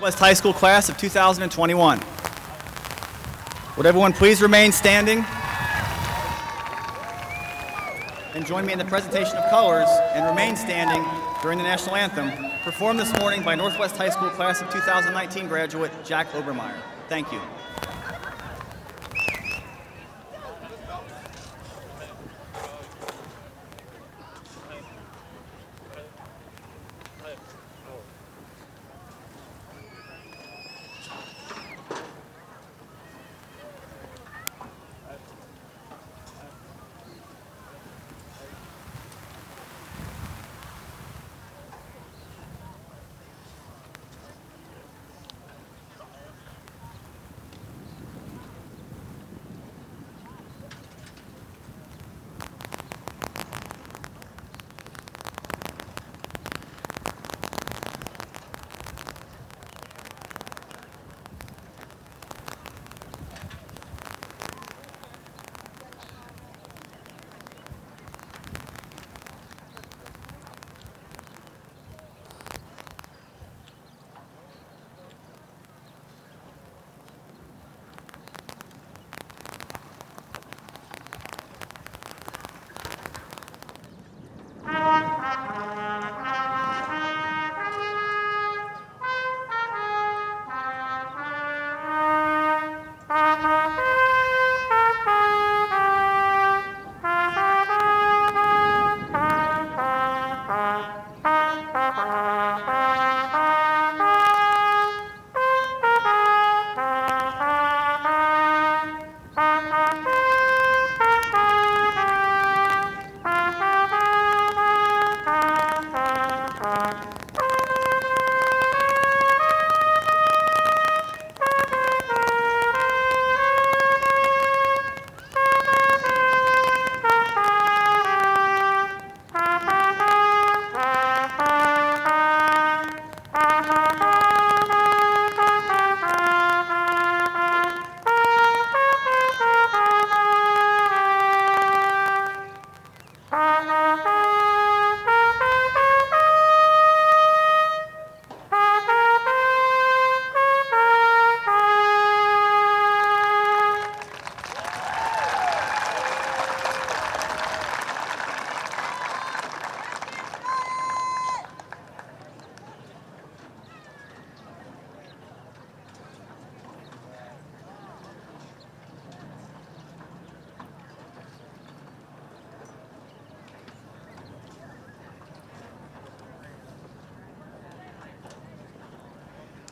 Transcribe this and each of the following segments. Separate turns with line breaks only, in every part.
Northwest High School class of 2021. Would everyone please remain standing and join me in the presentation of colors and remain standing during the national anthem, performed this morning by Northwest High School class of 2019 graduate Jack Obermeyer. Thank you.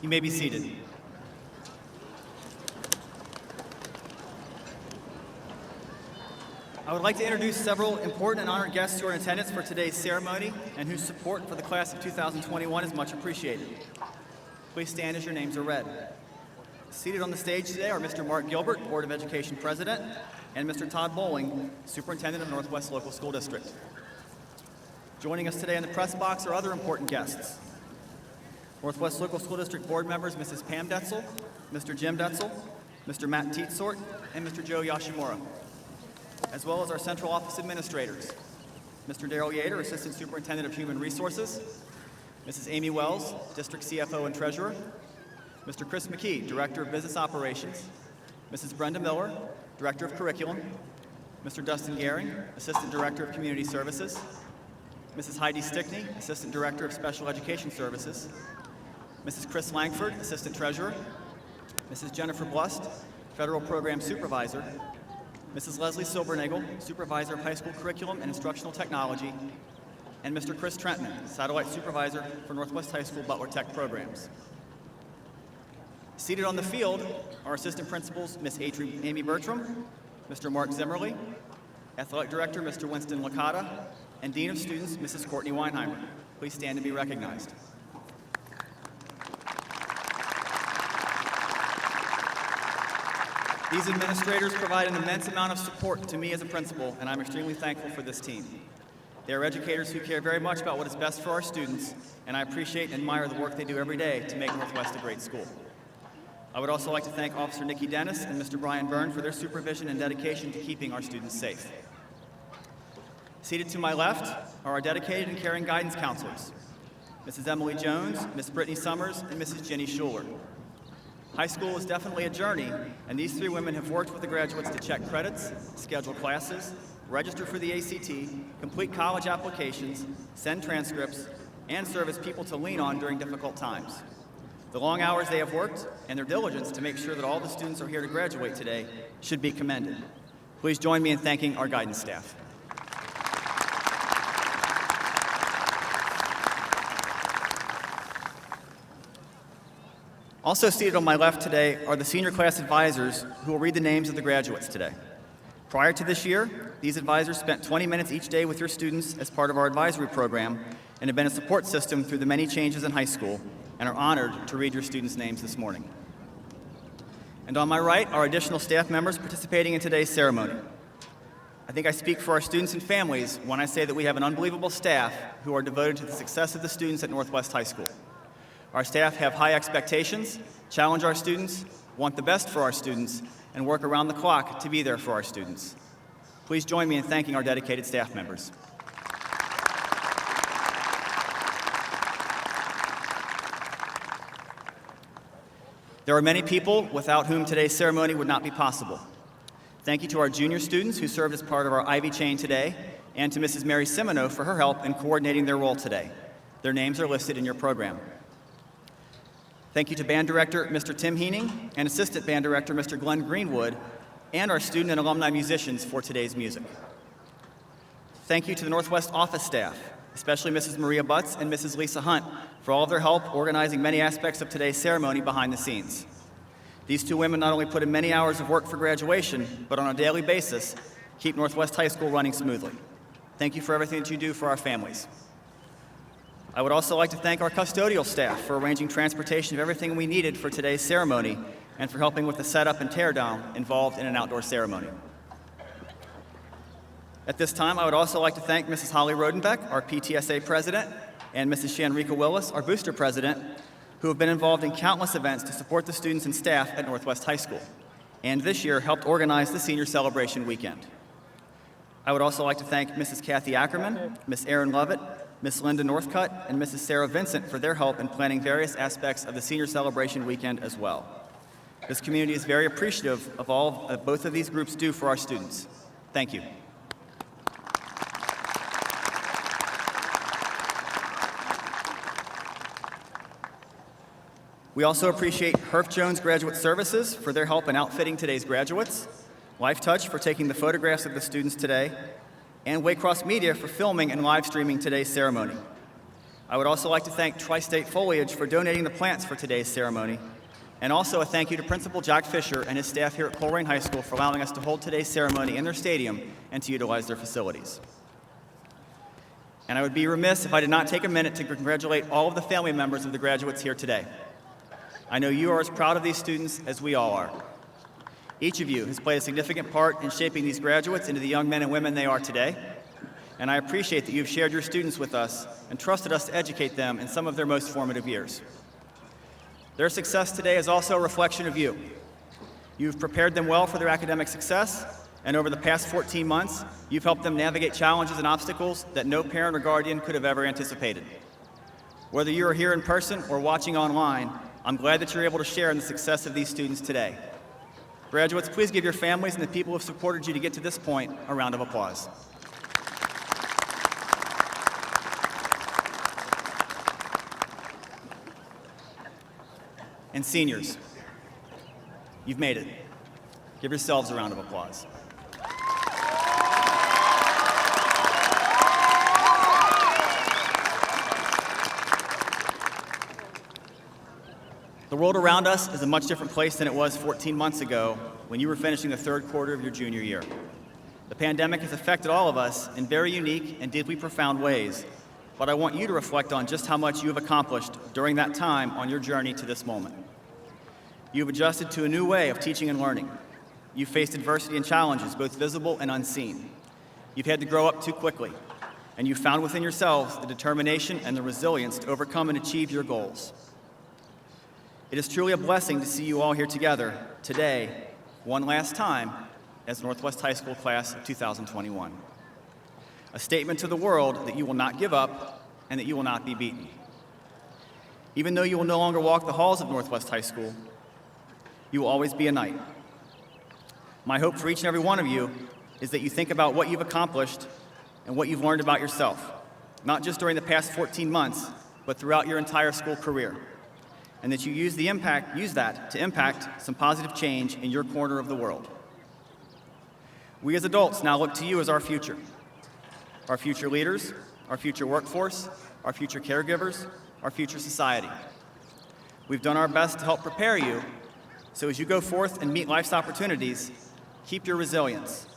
You may be seated. I would like to introduce several important and honored guests who are in attendance for today's ceremony and whose support for the class of 2021 is much appreciated. Please stand as your names are read. Seated on the stage today are Mr. Mark Gilbert, Board of Education President, and Mr. Todd Bowling, Superintendent of Northwest Local School District. Joining us today in the press box are other important guests. Northwest Local School District Board members Mrs. Pam Detzel, Mr. Jim Detzel, Mr. Matt Teetsort, and Mr. Joe Yashimura, as well as our central office administrators, Mr. Darrell Yater, Assistant Superintendent of Human Resources, Mrs. Amy Wells, District CFO and Treasurer, Mr. Chris McKee, Director of Business Operations, Mrs. Brenda Miller, Director of Curriculum, Mr. Dustin Gehring, Assistant Director of Community Services, Mrs. Heidi Stickney, Assistant Director of Special Education Services, Mrs. Chris Langford, Assistant Treasurer, Mrs. Jennifer Blust, Federal Program Supervisor, Mrs. Leslie Silbernagel, Supervisor of High School Curriculum and Instructional Technology, and Mr. Chris Trentman, Satellite Supervisor for Northwest High School Butler Tech Programs. Seated on the field are Assistant Principals Ms. Amy Bertram, Mr. Mark Zimmerly, Athletic Director Mr. Winston Licata, and Dean of Students Mrs. Courtney Weinheimer. Please stand and be recognized. These administrators provide an immense amount of support to me as a principal, and I'm extremely thankful for this team. They are educators who care very much about what is best for our students, and I appreciate and admire the work they do every day to make Northwest a great school. I would also like to thank Officer Nikki Dennis and Mr. Brian Byrne for their supervision and dedication to keeping our students safe. Seated to my left are our dedicated and caring guidance counselors, Mrs. Emily Jones, Miss Brittany Summers, and Mrs. Jenny Schuler. High school is definitely a journey, and these three women have worked with the graduates to check credits, schedule classes, register for the ACT, complete college applications, send transcripts, and serve as people to lean on during difficult times. The long hours they have worked and their diligence to make sure that all the students are here to graduate today should be commended. Please join me in thanking our guidance staff. Also seated on my left today are the senior class advisors who will read the names of the graduates today. Prior to this year, these advisors spent 20 minutes each day with your students as part of our advisory program and have been a support system through the many changes in high school and are honored to read your students' names this morning. And on my right are additional staff members participating in today's ceremony. I think I speak for our students and families when I say that we have an unbelievable staff who are devoted to the success of the students at Northwest High School. Our staff have high expectations, challenge our students, want the best for our students, and work around the clock to be there for our students. Please join me in thanking our dedicated staff members. There are many people without whom today's ceremony would not be possible. Thank you to our junior students who served as part of our Ivy chain today, and to Mrs. Mary Simino for her help in coordinating their role today. Their names are listed in your program. Thank you to Band Director Mr. Tim Heening and Assistant Band Director Mr. Glenn Greenwood, and our student and alumni musicians for today's music. Thank you to the Northwest office staff, especially Mrs. Maria Butts and Mrs. Lisa Hunt, for all of their help organizing many aspects of today's ceremony behind the scenes. These two women not only put in many hours of work for graduation, but on a daily basis, keep Northwest High School running smoothly. Thank you for everything that you do for our families. I would also like to thank our custodial staff for arranging transportation of everything we needed for today's ceremony and for helping with the setup and teardown involved in an outdoor ceremony. At this time, I would also like to thank Mrs. Holly Rodenbeck, our PTSA president, and Mrs. Shanrika Willis, our booster president, who have been involved in countless events to support the students and staff at Northwest High School, and this year helped organize the Senior Celebration Weekend. I would also like to thank Mrs. Kathy Ackerman, Miss Erin Lovett, Miss Linda Northcutt, and Mrs. Sarah Vincent for their help in planning various aspects of the Senior Celebration Weekend as well. This community is very appreciative of all that both of these groups do for our students. Thank you. We also appreciate Herff Jones Graduate Services for their help in outfitting today's graduates, Life Touch for taking the photographs of the students today, and Waycross Media for filming and live streaming today's ceremony. I would also like to thank Tri-State Foliage for donating the plants for today's ceremony, and also a thank you to Principal Jack Fisher and his staff here at Coleraine High School for allowing us to hold today's ceremony in their stadium and to utilize their facilities. And I would be remiss if I did not take a minute to congratulate all of the family members of the graduates here today. I know you are as proud of these students as we all are. Each of you has played a significant part in shaping these graduates into the young men and women they are today, and I appreciate that you've shared your students with us and trusted us to educate them in some of their most formative years. Their success today is also a reflection of you. You've prepared them well for their academic success, and over the past 14 months, you've helped them navigate challenges and obstacles that no parent or guardian could have ever anticipated. Whether you are here in person or watching online, I'm glad that you're able to share in the success of these students today. Graduates, please give your families and the people who have supported you to get to this point a round of applause. And seniors, you've made it. Give yourselves a round of applause. The world around us is a much different place than it was 14 months ago when you were finishing the third quarter of your junior year. The pandemic has affected all of us in very unique and deeply profound ways, but I want you to reflect on just how much you have accomplished during that time on your journey to this moment. You've adjusted to a new way of teaching and learning. You've faced adversity and challenges, both visible and unseen. You've had to grow up too quickly, and you've found within yourselves the determination and the resilience to overcome and achieve your goals. It is truly a blessing to see you all here together today, one last time, as Northwest High School class of 2021. A statement to the world that you will not give up and that you will not be beaten. Even though you will no longer walk the halls of Northwest High School, you will always be a knight. My hope for each and every one of you is that you think about what you've accomplished and what you've learned about yourself, not just during the past 14 months, but throughout your entire school career, and that you use that to impact some positive change in your corner of the world. We as adults now look to you as our future leaders, our future workforce, our future caregivers, our future society. We've done our best to help prepare you, so as you go forth and meet life's opportunities, keep your resilience,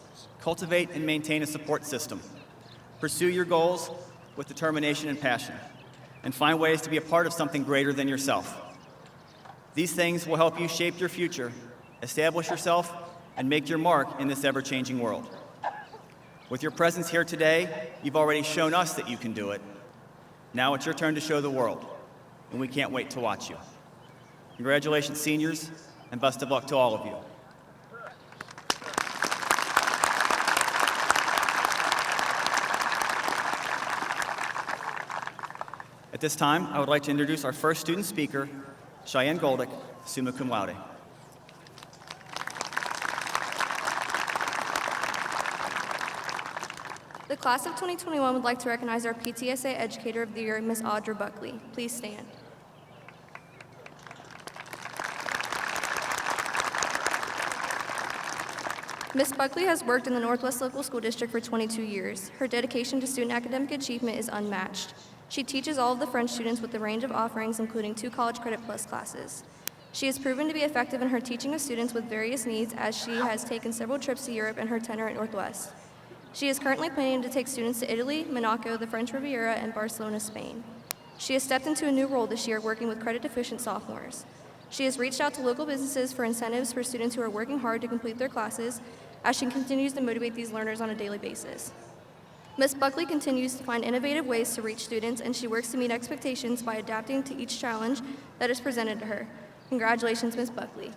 cultivate and maintain a support system, pursue your goals with determination and passion, and find ways to be a part of something greater than yourself. These things will help you shape your future, establish yourself, and make your mark in this ever-changing world. With your presence here today, you've already shown us that you can do it. Now it's your turn to show the world, and we can't wait to watch you. Congratulations, seniors, and best of luck to all of you. At this time, I would like to introduce our first student speaker, Cheyenne Goldick, summa cum laude.
The class of 2021 would like to recognize our PTSA Educator of the Year, Ms. Audra Buckley. Please stand. Ms. Buckley has worked in the Northwest Local School District for 22 years. Her dedication to student academic achievement is unmatched. She teaches all of the French students with a range of offerings, including 2 College Credit Plus classes. She has proven to be effective in her teaching of students with various needs, as she has taken several trips to Europe in her tenure at Northwest. She is currently planning to take students to Italy, Monaco, the French Riviera, and Barcelona, Spain. She has stepped into a new role this year, working with credit-deficient sophomores. She has reached out to local businesses for incentives for students who are working hard to complete their classes, as she continues to motivate these learners on a daily basis. Ms. Buckley continues to find innovative ways to reach students, and she works to meet expectations by adapting to each challenge that is presented to her. Congratulations, Ms. Buckley.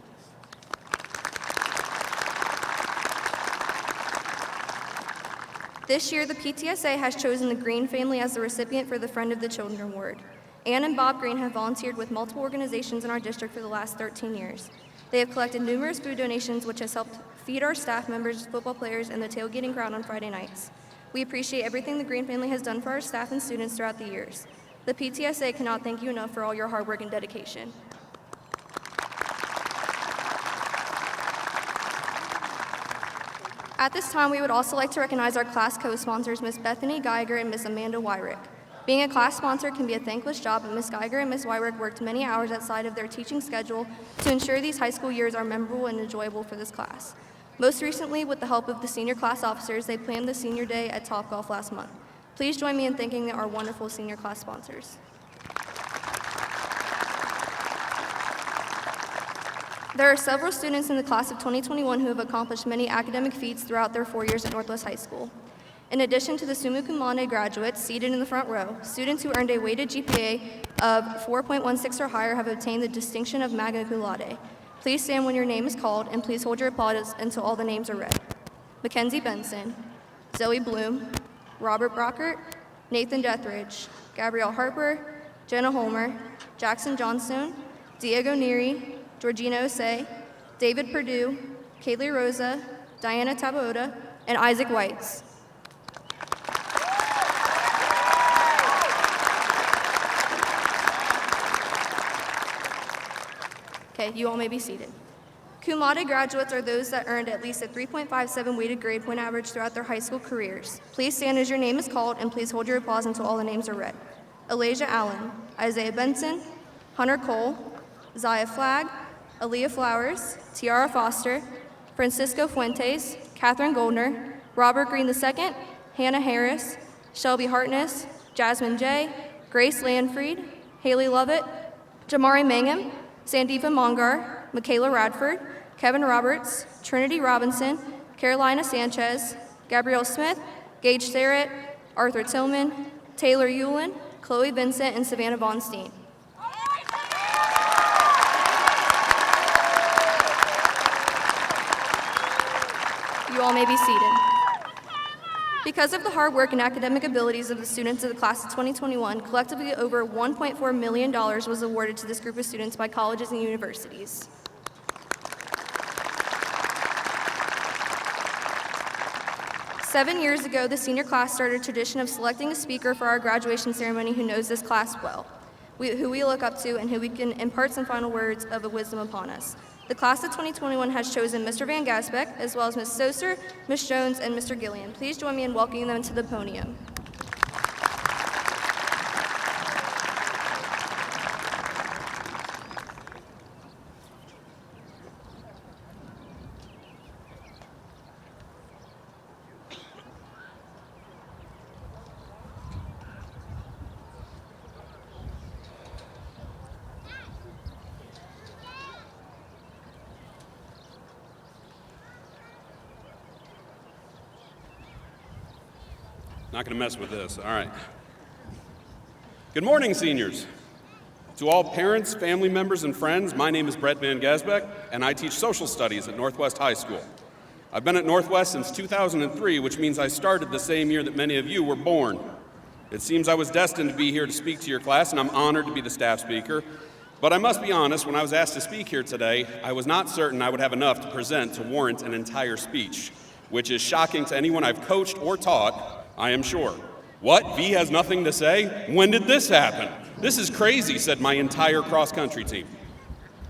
This year, the PTSA has chosen the Green family as the recipient for the Friend of the Children Award. Ann and Bob Green have volunteered with multiple organizations in our district for the last 13 years. They have collected numerous food donations, which has helped feed our staff members, football players, and the tailgating crowd on Friday nights. We appreciate everything the Green family has done for our staff and students throughout the years. The PTSA cannot thank you enough for all your hard work and dedication. At this time, we would also like to recognize our class co-sponsors, Ms. Bethany Geiger and Ms. Amanda Wyrick. Being a class sponsor can be a thankless job, but Ms. Geiger and Ms. Wyrick worked many hours outside of their teaching schedule to ensure these high school years are memorable and enjoyable for this class. Most recently, with the help of the senior class officers, they planned the senior day at Topgolf last month. Please join me in thanking our wonderful senior class sponsors. There are several students in the class of 2021 who have accomplished many academic feats throughout their 4 years at Northwest High School. In addition to the summa cum laude graduates seated in the front row, students who earned a weighted GPA of 4.16 or higher have obtained the distinction of magna cum laude. Please stand when your name is called, and please hold your applause until all the names are read. Mackenzie Benson, Zoe Bloom, Robert Brockert, Nathan Dethridge, Gabrielle Harper, Jenna Holmer, Jackson Johnstone, Diego Neary, Georgina Osei, David Perdue, Kaylee Rosa, Diana Taboada, and Isaac Whites. Okay, you all may be seated. Cum laude graduates are those that earned at least a 3.57 weighted grade point average throughout their high school careers. Please stand as your name is called, and please hold your applause until all the names are read. Elijah Allen, Isaiah Benson, Hunter Cole, Zaya Flagg, Aaliyah Flowers, Tiara Foster, Francisco Fuentes, Catherine Goldner, Robert Green II, Hannah Harris, Shelby Hartness, Jasmine J., Grace Landfried, Haley Lovett, Jamari Mangum, Sandeepa Mongar, Michaela Radford, Kevin Roberts, Trinity Robinson, Carolina Sanchez, Gabrielle Smith, Gage Serrett, Arthur Tillman, Taylor Yulin, Chloe Vincent, and Savannah Von Steen. You all may be seated. Because of the hard work and academic abilities of the students of the class of 2021, collectively over $1.4 million was awarded to this group of students by colleges and universities. Seven years ago, the senior class started a tradition of selecting a speaker for our graduation ceremony who knows this class well, who we look up to, and who we can impart some final words of wisdom upon us. The class of 2021 has chosen Mr. Van Gasbeck, as well as Ms. Soser, Ms. Jones, and Mr. Gillian. Please join me in welcoming them to the podium.
Not going to mess with this. All right. Good morning, seniors. To all parents, family members, and friends, my name is Brett Van Gasbeck, and I teach social studies at Northwest High School. I've been at Northwest since 2003, which means I started the same year that many of you were born. It seems I was destined to be here to speak to your class, and I'm honored to be the staff speaker. But I must be honest, when I was asked to speak here today, I was not certain I would have enough to present to warrant an entire speech, which is shocking to anyone I've coached or taught, I am sure. What? V has nothing to say? When did this happen? This is crazy, said my entire cross-country team.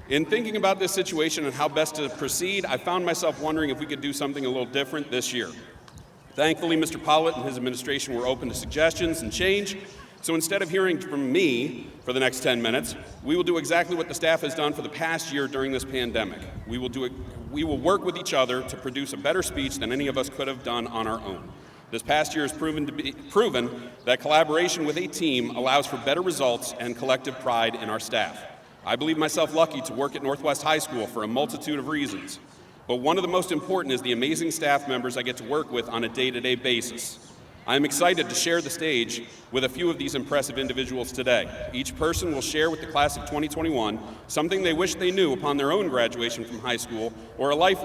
In thinking about this situation and how best to proceed, I found myself wondering if we could do something a little different this year. Thankfully, Mr. Pollitt and his administration were open to suggestions and change, so instead of hearing from me for the next 10 minutes, we will do exactly what the staff has done for the past year during this pandemic. We will work with each other to produce a better speech than any of us could have done on our own. This past year has proven that collaboration with a team allows for better results and collective pride in our staff. I believe myself lucky to work at Northwest High School for a multitude of reasons, but one of the most important is the amazing staff members I get to work with on a day-to-day basis. I am excited to share the stage with a few of these impressive individuals today. Each person will share with the class of 2021 something they wish they knew upon their own graduation from high school, or a life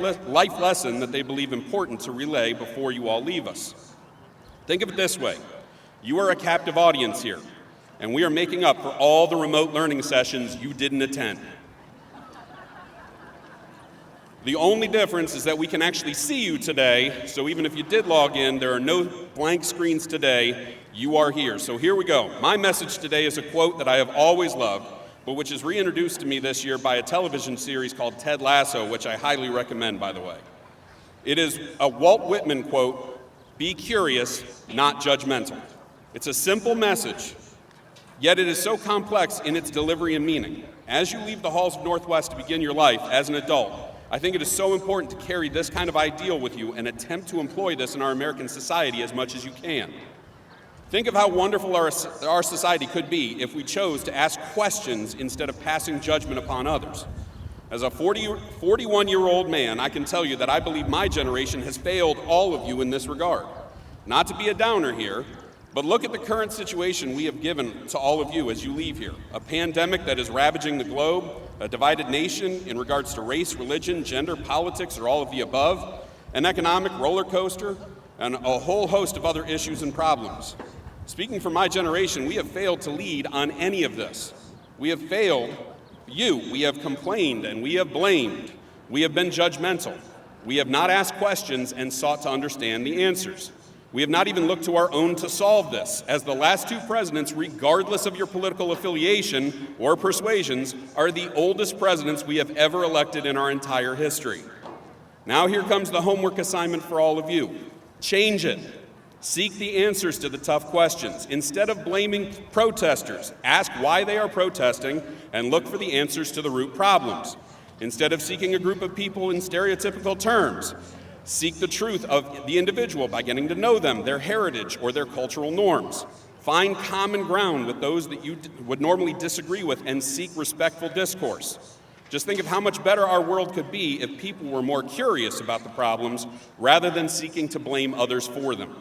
lesson that they believe important to relay before you all leave us. Think of it this way. You are a captive audience here, and we are making up for all the remote learning sessions you didn't attend. The only difference is that we can actually see you today, so even if you did log in, there are no blank screens today. You are here. So here we go. My message today is a quote that I have always loved, but which is reintroduced to me this year by a television series called Ted Lasso, which I highly recommend, by the way. It is a Walt Whitman quote, "Be curious, not judgmental." It's a simple message, yet it is so complex in its delivery and meaning. As you leave the halls of Northwest to begin your life as an adult, I think it is so important to carry this kind of ideal with you and attempt to employ this in our American society as much as you can. Think of how wonderful our society could be if we chose to ask questions instead of passing judgment upon others. As a 41-year-old man, I can tell you that I believe my generation has failed all of you in this regard. Not to be a downer here, but look at the current situation we have given to all of you as you leave here. A pandemic that is ravaging the globe, a divided nation in regards to race, religion, gender, politics, or all of the above, an economic roller coaster, and a whole host of other issues and problems. Speaking for my generation, we have failed to lead on any of this. We have failed you. We have complained and we have blamed. We have been judgmental. We have not asked questions and sought to understand the answers. We have not even looked to our own to solve this, as the last two presidents, regardless of your political affiliation or persuasions, are the oldest presidents we have ever elected in our entire history. Now here comes the homework assignment for all of you. Change it. Seek the answers to the tough questions. Instead of blaming protesters, ask why they are protesting and look for the answers to the root problems. Instead of seeking a group of people in stereotypical terms, seek the truth of the individual by getting to know them, their heritage, or their cultural norms. Find common ground with those that you would normally disagree with and seek respectful discourse. Just think of how much better our world could be if people were more curious about the problems rather than seeking to blame others for them.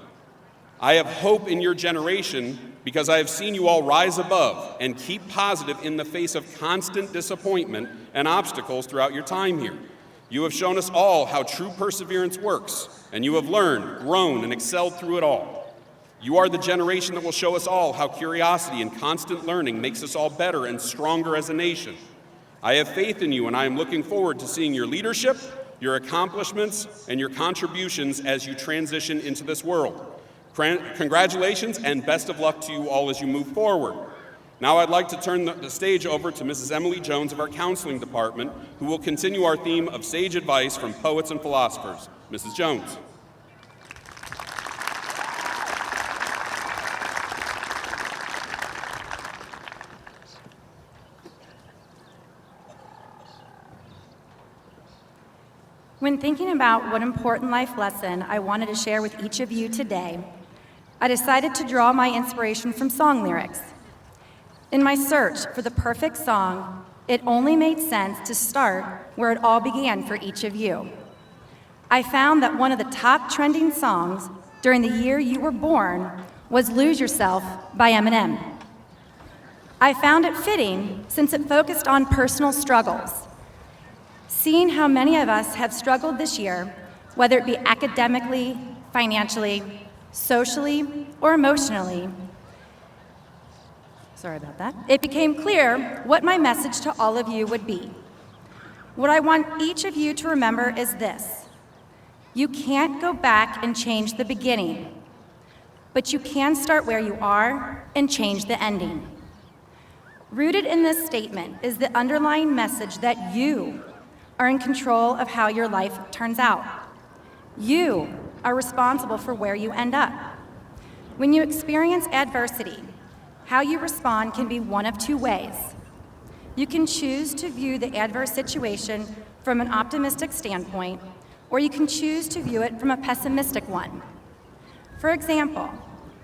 I have hope in your generation because I have seen you all rise above and keep positive in the face of constant disappointment and obstacles throughout your time here. You have shown us all how true perseverance works, and you have learned, grown, and excelled through it all. You are the generation that will show us all how curiosity and constant learning makes us all better and stronger as a nation. I have faith in you, and I am looking forward to seeing your leadership, your accomplishments, and your contributions as you transition into this world. Congratulations and best of luck to you all as you move forward. Now I'd like to turn the stage over to Mrs. Emily Jones of our counseling department, who will continue our theme of sage advice from poets and philosophers. Mrs. Jones.
When thinking about what important life lesson I wanted to share with each of you today, I decided to draw my inspiration from song lyrics. In my search for the perfect song, it only made sense to start where it all began for each of you. I found that one of the top trending songs during the year you were born was Lose Yourself by Eminem. I found it fitting since it focused on personal struggles. Seeing how many of us have struggled this year, whether it be academically, financially, socially, or emotionally, it became clear what my message to all of you would be. What I want each of you to remember is this: you can't go back and change the beginning, but you can start where you are and change the ending. Rooted in this statement is the underlying message that you are in control of how your life turns out. You are responsible for where you end up. When you experience adversity, how you respond can be one of two ways. You can choose to view the adverse situation from an optimistic standpoint, or you can choose to view it from a pessimistic one. For example,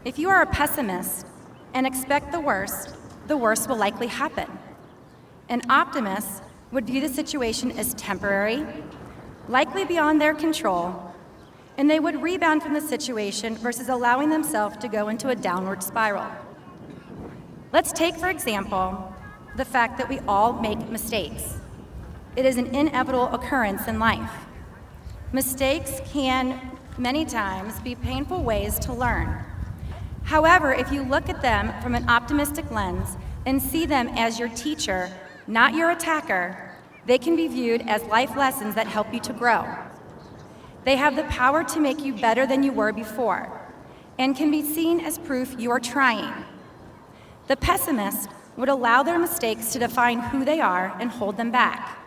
if you are a pessimist and expect the worst will likely happen. An optimist would view the situation as temporary, likely beyond their control, and they would rebound from the situation versus allowing themselves to go into a downward spiral. Let's take, for example, the fact that we all make mistakes. It is an inevitable occurrence in life. Mistakes can, many times, be painful ways to learn. However, if you look at them from an optimistic lens and see them as your teacher, not your attacker, they can be viewed as life lessons that help you to grow. They have the power to make you better than you were before, and can be seen as proof you are trying. The pessimist would allow their mistakes to define who they are and hold them back.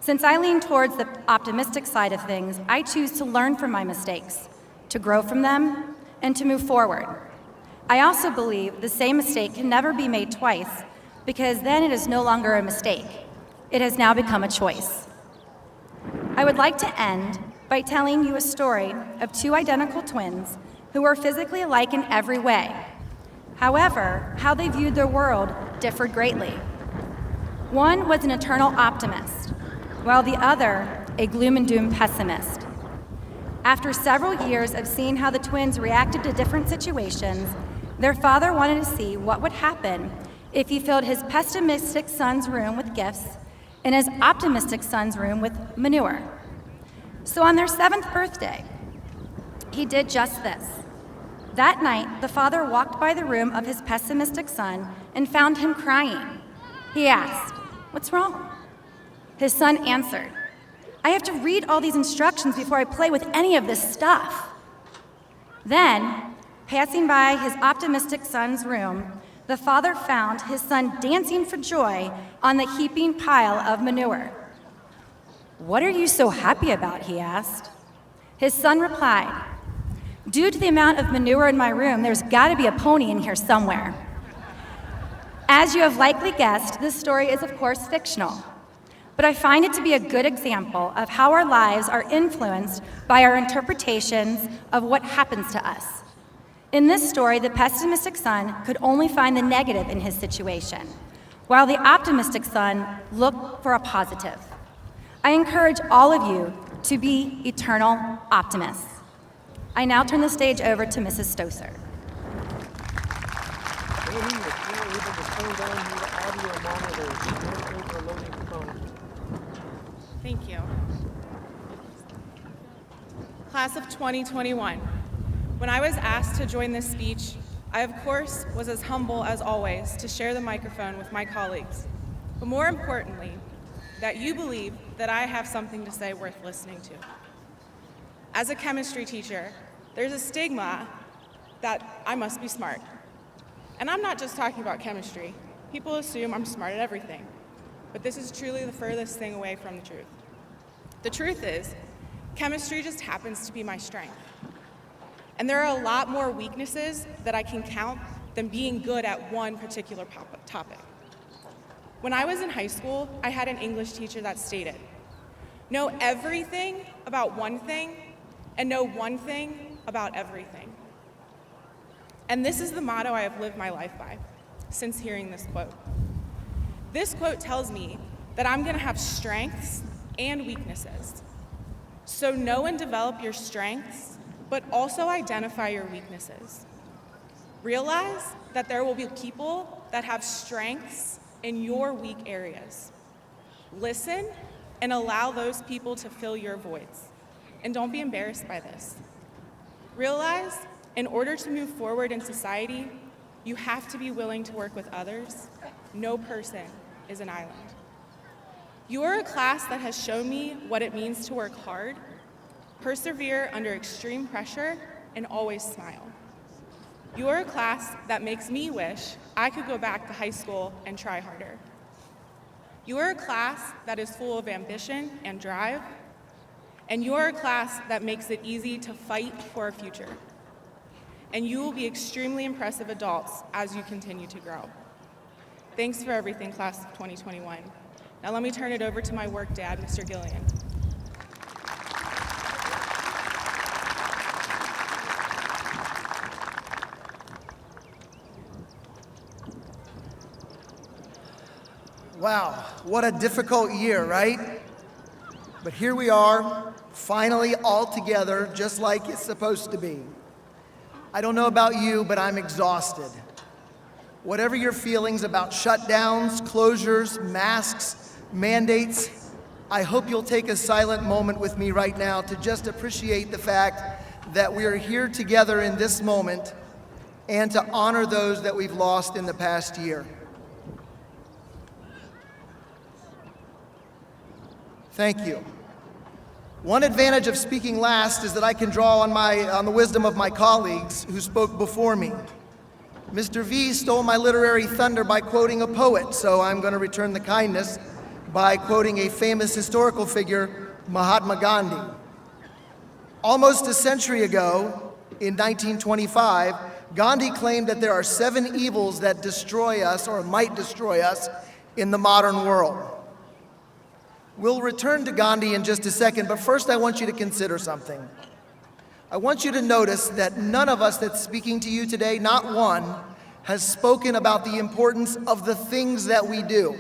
Since I lean towards the optimistic side of things, I choose to learn from my mistakes, to grow from them, and to move forward. I also believe the same mistake can never be made twice, because then it is no longer a mistake. It has now become a choice. I would like to end by telling you a story of two identical twins who were physically alike in every way. However, how they viewed their world differed greatly. One was an eternal optimist, while the other a gloom and doom pessimist. After several years of seeing how the twins reacted to different situations, their father wanted to see what would happen if he filled his pessimistic son's room with gifts and his optimistic son's room with manure. So on their 7th birthday, he did just this. That night, the father walked by the room of his pessimistic son and found him crying. He asked, "What's wrong?" His son answered, "I have to read all these instructions before I play with any of this stuff." Then, passing by his optimistic son's room, the father found his son dancing for joy on the heaping pile of manure. "What are you so happy about?" he asked. His son replied, "Due to the amount of manure in my room, there's got to be a pony in here somewhere." As you have likely guessed, this story is of course fictional, but I find it to be a good example of how our lives are influenced by our interpretations of what happens to us. In this story, the pessimistic son could only find the negative in his situation, while the optimistic son looked for a positive. I encourage all of you to be eternal optimists. I now turn the stage over to Mrs. Stoser.
Thank you. Class of 2021, when I was asked to join this speech, I of course was as humble as always to share the microphone with my colleagues, but more importantly, that you believe that I have something to say worth listening to. As a chemistry teacher, there's a stigma that I must be smart. And I'm not just talking about chemistry. People assume I'm smart at everything, but this is truly the furthest thing away from the truth. The truth is, chemistry just happens to be my strength. And there are a lot more weaknesses that I can count than being good at one particular topic. When I was in high school, I had an English teacher that stated, "Know everything about one thing and know one thing about everything." And this is the motto I have lived my life by since hearing this quote. This quote tells me that I'm gonna have strengths and weaknesses. So know and develop your strengths, but also identify your weaknesses. Realize that there will be people that have strengths in your weak areas. Listen and allow those people to fill your voids. And don't be embarrassed by this. Realize, in order to move forward in society, you have to be willing to work with others. No person is an island. You are a class that has shown me what it means to work hard, persevere under extreme pressure, and always smile. You are a class that makes me wish I could go back to high school and try harder. You are a class that is full of ambition and drive, and you are a class that makes it easy to fight for a future. And you will be extremely impressive adults as you continue to grow. Thanks for everything, class of 2021. Now let me turn it over to my work dad, Mr. Gillian.
Wow, what a difficult year, right? But here we are, finally all together, just like it's supposed to be. I don't know about you, but I'm exhausted. Whatever your feelings about shutdowns, closures, masks, mandates, I hope you'll take a silent moment with me right now to just appreciate the fact that we are here together in this moment and to honor those that we've lost in the past year. Thank you. One advantage of speaking last is that I can draw on the wisdom of my colleagues who spoke before me. Mr. V stole my literary thunder by quoting a poet, so I'm going to return the kindness by quoting a famous historical figure, Mahatma Gandhi. Almost a century ago, in 1925, Gandhi claimed that there are 7 evils that destroy us or might destroy us in the modern world. We'll return to Gandhi in just a second, but first I want you to consider something. I want you to notice that none of us that's speaking to you today, not one, has spoken about the importance of the things that we do.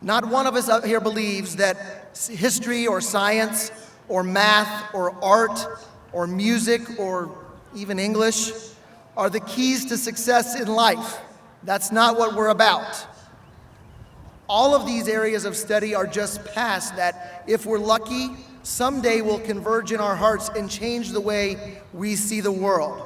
Not one of us up here believes that history or science or math or art or music or even English are the keys to success in life. That's not what we're about. All of these areas of study are just paths that, if we're lucky, someday will converge in our hearts and change the way we see the world.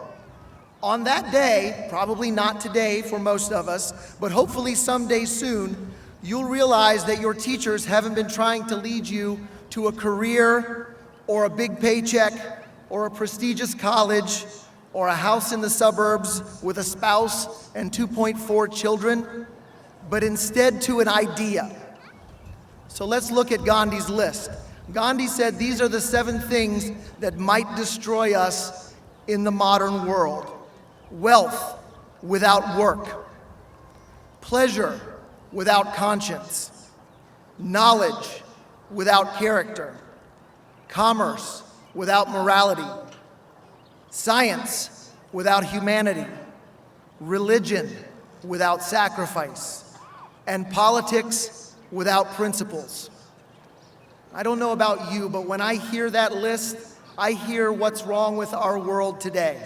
On that day, probably not today for most of us, but hopefully someday soon, you'll realize that your teachers haven't been trying to lead you to a career or a big paycheck or a prestigious college or a house in the suburbs with a spouse and 2.4 children, but instead to an idea. So let's look at Gandhi's list. Gandhi said these are the 7 things that might destroy us in the modern world. Wealth without work. Pleasure without conscience. Knowledge without character. Commerce without morality. Science without humanity. Religion without sacrifice. And politics without principles. I don't know about you, but when I hear that list, I hear what's wrong with our world today.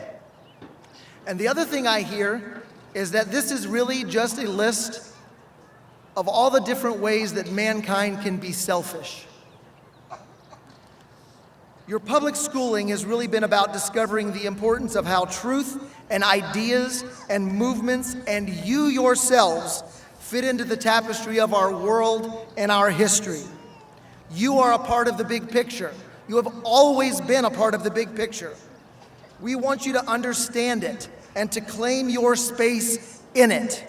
And the other thing I hear is that this is really just a list of all the different ways that mankind can be selfish. Your public schooling has really been about discovering the importance of how truth and ideas and movements and you yourselves fit into the tapestry of our world and our history. You are a part of the big picture. You have always been a part of the big picture. We want you to understand it and to claim your space in it.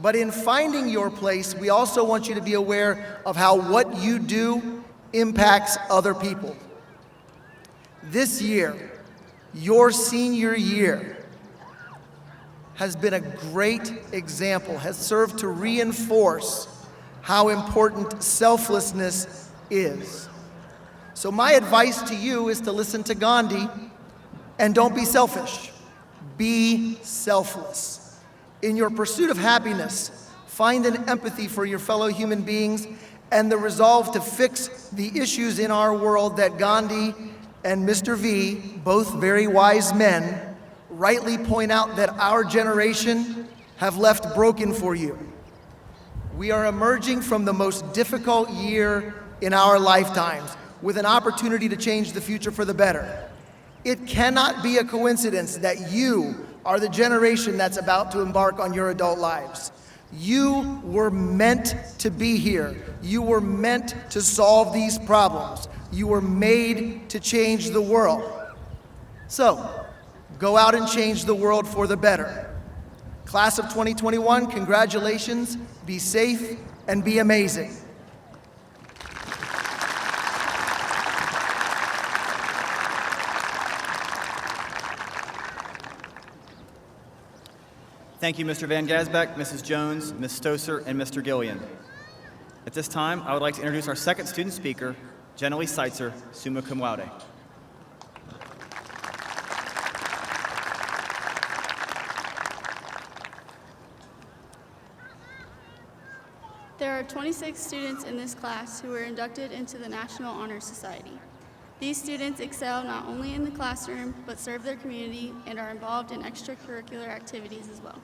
But in finding your place, we also want you to be aware of how what you do impacts other people. This year, your senior year, has been a great example, has served to reinforce how important selflessness is. So my advice to you is to listen to Gandhi and don't be selfish. Be selfless. In your pursuit of happiness, find an empathy for your fellow human beings and the resolve to fix the issues in our world that Gandhi and Mr. V, both very wise men, rightly point out that our generation have left broken for you. We are emerging from the most difficult year in our lifetimes with an opportunity to change the future for the better. It cannot be a coincidence that you are the generation that's about to embark on your adult lives. You were meant to be here. You were meant to solve these problems. You were made to change the world. So, go out and change the world for the better. Class of 2021, congratulations, be safe, and be amazing.
Thank you, Mr. Van Gasbeck, Mrs. Jones, Ms. Stoser, and Mr. Gillian. At this time, I would like to introduce our second student speaker, Jenny Seitzer, summa cum laude.
There are 26 students in this class who were inducted into the National Honor Society. These students excel not only in the classroom, but serve their community and are involved in extracurricular activities as well.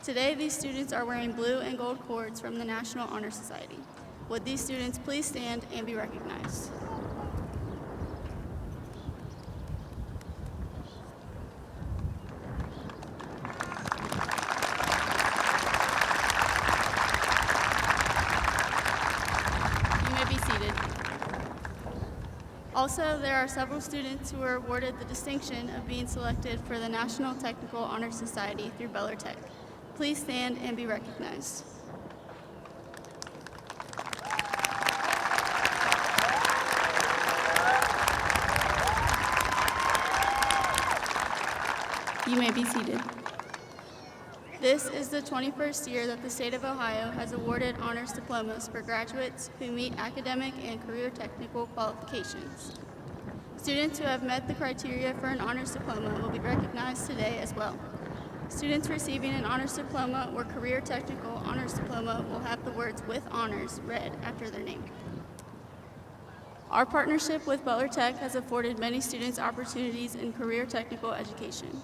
Today, these students are wearing blue and gold cords from the National Honor Society. Would these students please stand and be recognized? Also, there are several students who were awarded the distinction of being selected for the National Technical Honor Society through Beller Tech. Please stand and be recognized. You may be seated. This is the 21st year that the state of Ohio has awarded honors diplomas for graduates who meet academic and career technical qualifications. Students who have met the criteria for an honors diploma will be recognized today as well. Students receiving an honors diploma or career technical honors diploma will have the words "with honors" read after their name. Our partnership with Beller Tech has afforded many students opportunities in career technical education.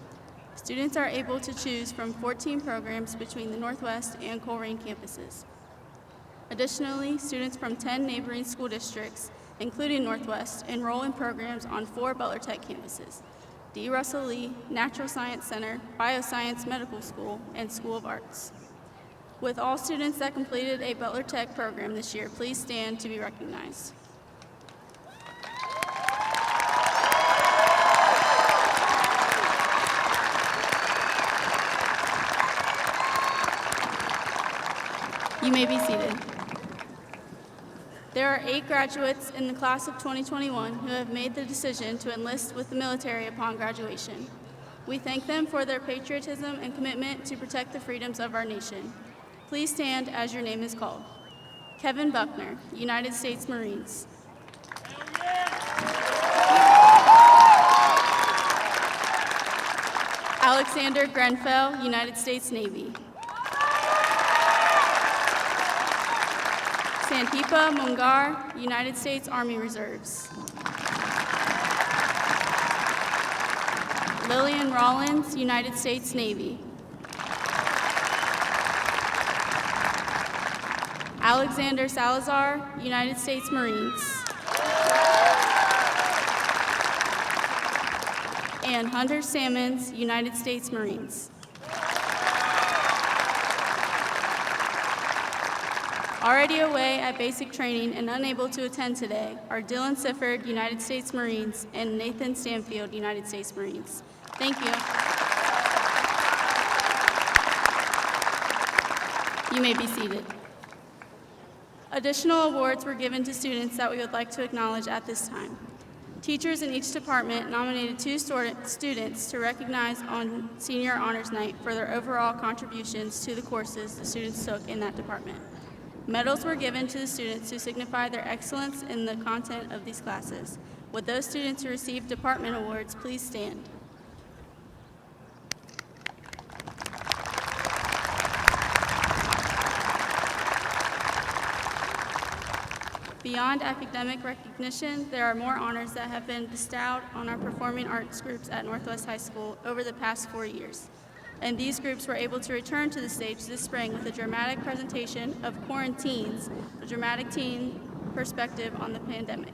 Students are able to choose from 14 programs between the Northwest and Conferring campuses. Additionally, students from 10 neighboring school districts, including Northwest, enroll in programs on 4 Beller Tech campuses: D. Russell Lee, Natural Science Center, Bioscience Medical School, and School of Arts. With all students that completed a Beller Tech program this year, please stand to be recognized. You may be seated. There are 8 graduates in the class of 2021 who have made the decision to enlist with the military upon graduation. We thank them for their patriotism and commitment to protect the freedoms of our nation. Please stand as your name is called. Kevin Buckner, United States Marines. Alexander Grenfell, United States Navy. Sandeepa Mungar, United States Army Reserves. Lillian Rollins, United States Navy. Alexander Salazar, United States Marines. and Hunter Salmons, United States Marines. Already away at basic training and unable to attend today are Dylan Sifford, United States Marines, and Nathan Stanfield, United States Marines. Thank you. You may be seated. Additional awards were given to students that we would like to acknowledge at this time. Teachers in each department nominated 2 students to recognize on Senior Honors Night for their overall contributions to the courses the students took in that department. Medals were given to the students to signify their excellence in the content of these classes. Would those students who received department awards please stand? Beyond academic recognition, there are more honors that have been bestowed on our performing arts groups at Northwest High School over the past 4 years. And these groups were able to return to the stage this spring with a dramatic presentation of Quarantines, a dramatic teen perspective on the pandemic,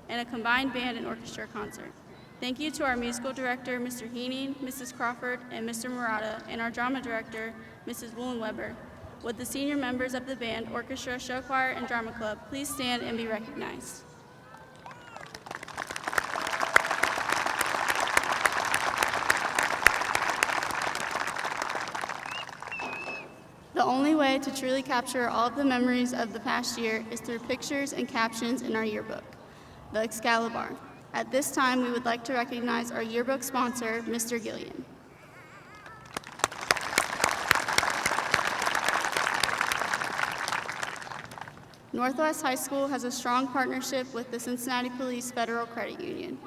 and a combined band and orchestra concert. Thank you to our musical director, Mr. Heening, Mrs. Crawford, and Mr. Murata, and our drama director, Mrs. Woolen-Weber. Would the senior members of the band, orchestra, show choir, and drama club please stand and be recognized? The only way to truly capture all of the memories of the past year is through pictures and captions in our yearbook, the Excalibur. At this time, we would like to recognize our yearbook sponsor, Mr. Gillian. Northwest High School has a strong partnership with the Cincinnati Police Federal Credit Union.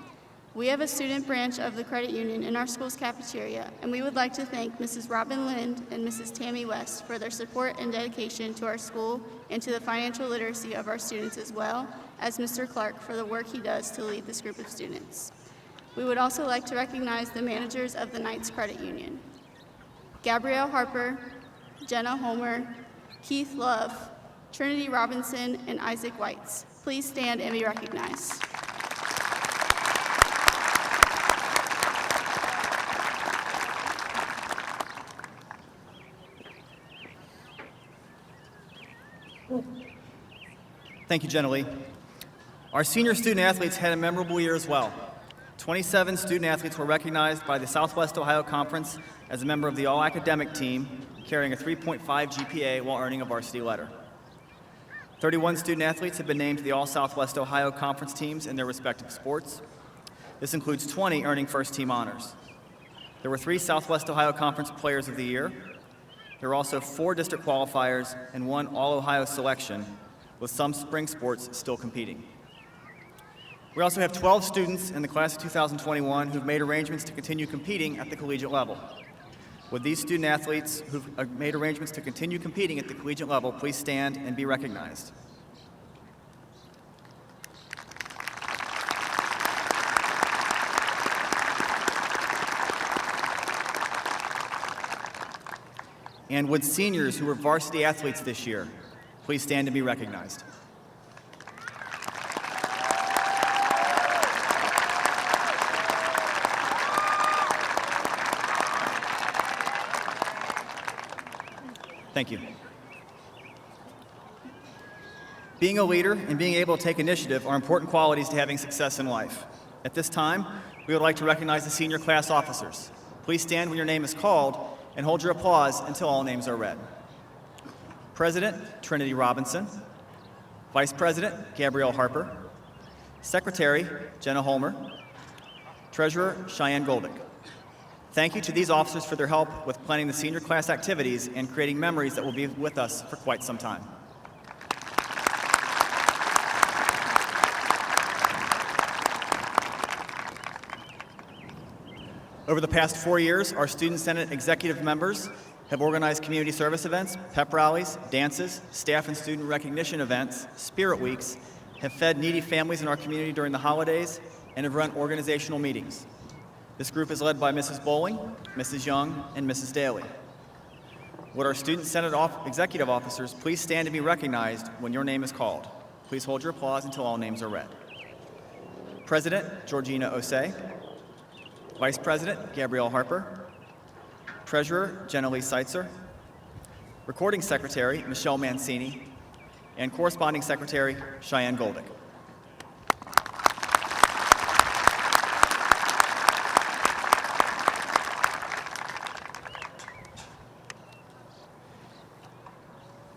We have a student branch of the credit union in our school's cafeteria, and we would like to thank Mrs. Robin Lind and Mrs. Tammy West for their support and dedication to our school and to the financial literacy of our students, as well as Mr. Clark for the work he does to lead this group of students. We would also like to recognize the managers of the Knights Credit Union: Gabrielle Harper, Jenna Homer, Keith Love, Trinity Robinson, and Isaac Whites. Please stand and be recognized.
Thank you, Jenna Lee. Our senior student athletes had a memorable year as well. 27 student athletes were recognized by the Southwest Ohio Conference as a member of the all-academic team, carrying a 3.5 GPA while earning a varsity letter. 31 student athletes have been named to the all-Southwest Ohio Conference teams in their respective sports. This includes 20 earning first-team honors. There were 3 Southwest Ohio Conference Players of the Year. There were also 4 district qualifiers and 1 All-Ohio selection, with some spring sports still competing. We also have 12 students in the class of 2021 who've made arrangements to continue competing at the collegiate level. Would these student athletes who've made arrangements to continue competing at the collegiate level please stand and be recognized? And would seniors who were varsity athletes this year please stand and be recognized? Thank you. Being a leader and being able to take initiative are important qualities to having success in life. At this time, we would like to recognize the senior class officers. Please stand when your name is called and hold your applause until all names are read. President, Trinity Robinson. Vice President, Gabrielle Harper. Secretary, Jenna Holmer. Treasurer, Cheyenne Goldick. Thank you to these officers for their help with planning the senior class activities and creating memories that will be with us for quite some time. Over the past 4 years, our Student Senate executive members have organized community service events, pep rallies, dances, staff and student recognition events, spirit weeks, have fed needy families in our community during the holidays, and have run organizational meetings. This group is led by Mrs. Bowling, Mrs. Young, and Mrs. Daly. Would our Student Senate executive officers please stand and be recognized when your name is called? Please hold your applause until all names are read. President Georgina Osei. Vice President Gabrielle Harper, Treasurer Jenna Lee Seitzer, Recording Secretary Michelle Mancini, and Corresponding Secretary Cheyenne Goldick.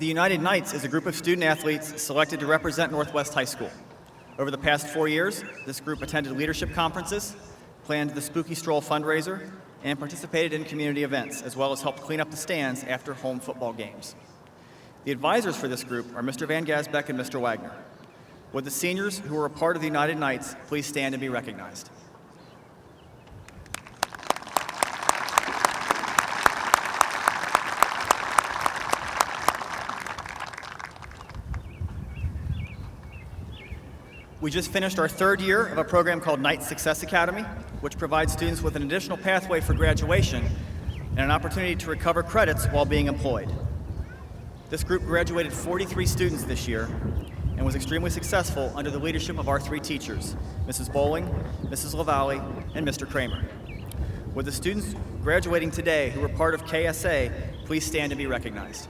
The United Knights is a group of student athletes selected to represent Northwest High School. Over the past 4 years, this group attended leadership conferences, planned the Spooky Stroll fundraiser, and participated in community events, as well as helped clean up the stands after home football games. The advisors for this group are Mr. Van Gasbeck and Mr. Wagner. Would the seniors who are a part of the United Knights please stand and be recognized? We just finished our 3rd year of a program called Knight Success Academy, which provides students with an additional pathway for graduation and an opportunity to recover credits while being employed. This group graduated 43 students this year and was extremely successful under the leadership of our 3 teachers, Mrs. Bowling, Mrs. LaValle, and Mr. Kramer. Would the students graduating today who were part of KSA please stand and be recognized?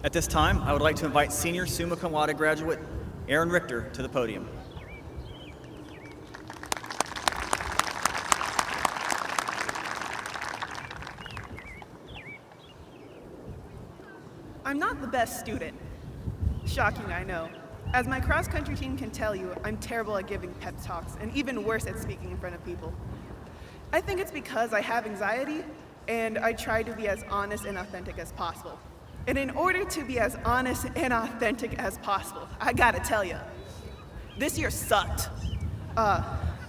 At this time, I would like to invite senior summa cum laude graduate Aaron Richter to the podium.
I'm not the best student. Shocking, I know. As my cross-country team can tell you, I'm terrible at giving pep talks and even worse at speaking in front of people. I think it's because I have anxiety and I try to be as honest and authentic as possible. And in order to be as honest and authentic as possible, I gotta tell you, this year sucked.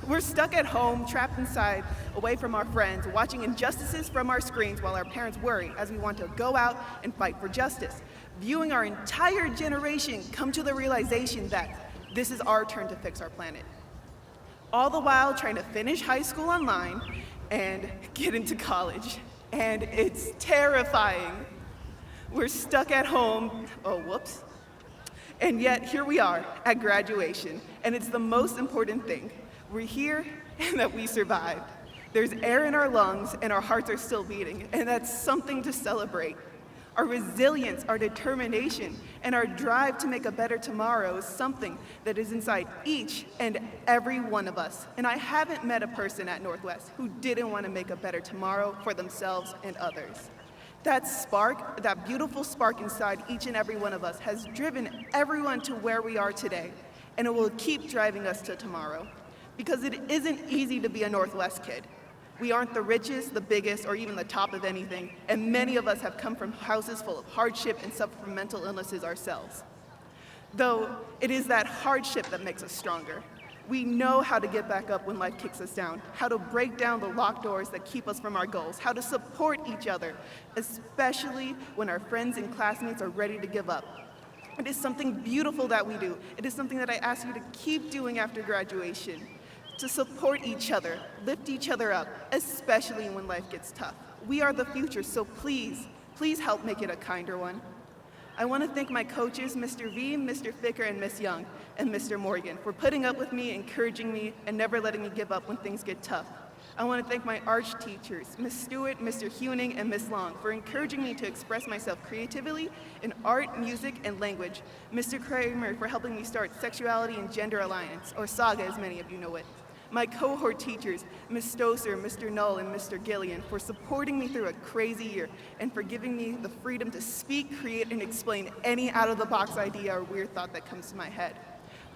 We're stuck at home, trapped inside, away from our friends, watching injustices from our screens while our parents worry as we want to go out and fight for justice, viewing our entire generation come to the realization that this is our turn to fix our planet. All the while trying to finish high school online and get into college. And it's terrifying. We're stuck at home, oh, whoops. And yet, here we are at graduation, and it's the most important thing. We're here, and that we survived. There's air in our lungs, and our hearts are still beating, and that's something to celebrate. Our resilience, our determination, and our drive to make a better tomorrow is something that is inside each and every one of us. And I haven't met a person at Northwest who didn't want to make a better tomorrow for themselves and others. That spark, that beautiful spark inside each and every one of us has driven everyone to where we are today, and it will keep driving us to tomorrow. Because it isn't easy to be a Northwest kid. We aren't the richest, the biggest, or even the top of anything, and many of us have come from houses full of hardship and suffer from mental illnesses ourselves. Though it is that hardship that makes us stronger. We know how to get back up when life kicks us down, how to break down the locked doors that keep us from our goals, how to support each other, especially when our friends and classmates are ready to give up. It is something beautiful that we do. It is something that I ask you to keep doing after graduation, to support each other, lift each other up, especially when life gets tough. We are the future, so please, please help make it a kinder one. I want to thank my coaches, Mr. V, Mr. Ficker, and Miss Young, and Mr. Morgan, for putting up with me, encouraging me, and never letting me give up when things get tough. I want to thank my arch teachers, Ms. Stewart, Mr. Hewning, and Ms. Long, for encouraging me to express myself creatively in art, music, and language. Mr. Kramer for helping me start Sexuality and Gender Alliance, or SAGA as many of you know it. My cohort teachers, Ms. Stoser, Mr. Null, and Mr. Gillian, for supporting me through a crazy year and for giving me the freedom to speak, create, and explain any out-of-the-box idea or weird thought that comes to my head.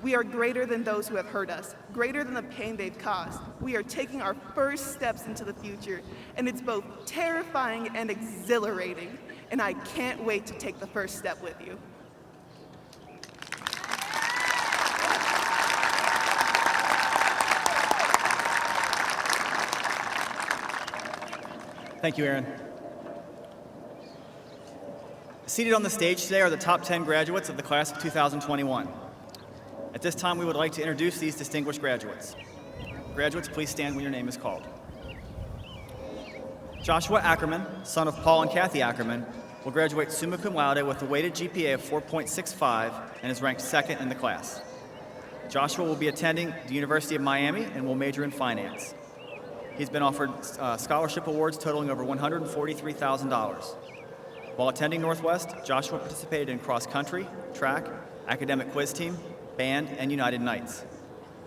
We are greater than those who have hurt us, greater than the pain they've caused. We are taking our first steps into the future, and it's both terrifying and exhilarating, and I can't wait to take the first step with you.
Thank you, Aaron. Seated on the stage today are the top 10 graduates of the class of 2021. At this time, we would like to introduce these distinguished graduates. Graduates, please stand when your name is called. Joshua Ackerman, son of Paul and Kathy Ackerman, will graduate summa cum laude with a weighted GPA of 4.65 and is ranked second in the class. Joshua will be attending the University of Miami and will major in finance. He's been offered scholarship awards totaling over $143,000. While attending Northwest, Joshua participated in cross-country, track, academic quiz team, band, and United Knights.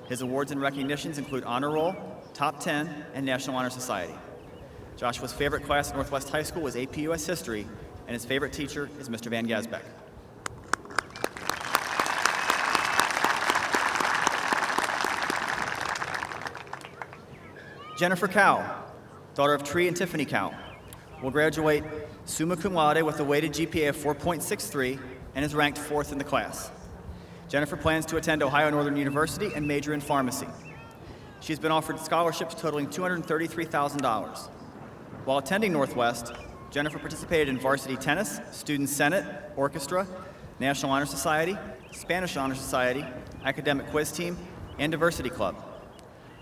His awards and recognitions include Honor Roll, Top 10, and National Honor Society. Joshua's favorite class at Northwest High School was AP US History, and his favorite teacher is Mr. Van Gasbeck. Jennifer Cow, daughter of Tree and Tiffany Cow, will graduate summa cum laude with a weighted GPA of 4.63 and is ranked fourth in the class. Jennifer plans to attend Ohio Northern University and major in pharmacy. She's been offered scholarships totaling $233,000. While attending Northwest, Jennifer participated in varsity tennis, student senate, orchestra, National Honor Society, Spanish Honor Society, academic quiz team, and diversity club.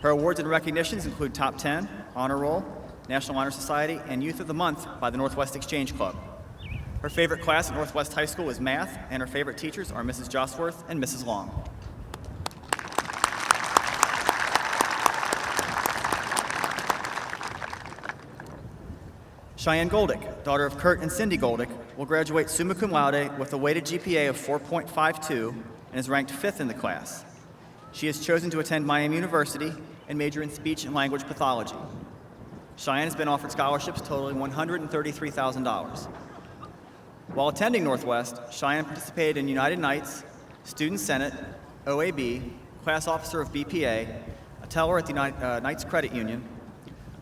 Her awards and recognitions include Top 10, Honor Roll, National Honor Society, and Youth of the Month by the Northwest Exchange Club. Her favorite class at Northwest High School is math, and her favorite teachers are Mrs. Josworth and Mrs. Long. Cheyenne Goldick, daughter of Kurt and Cindy Goldick, will graduate summa cum laude with a weighted GPA of 4.52 and is ranked fifth in the class. She has chosen to attend Miami University and major in speech and language pathology. Cheyenne has been offered scholarships totaling $133,000. While attending Northwest, Cheyenne participated in United Knights, Student Senate, OAB, class officer of BPA, a teller at the Knights Credit Union,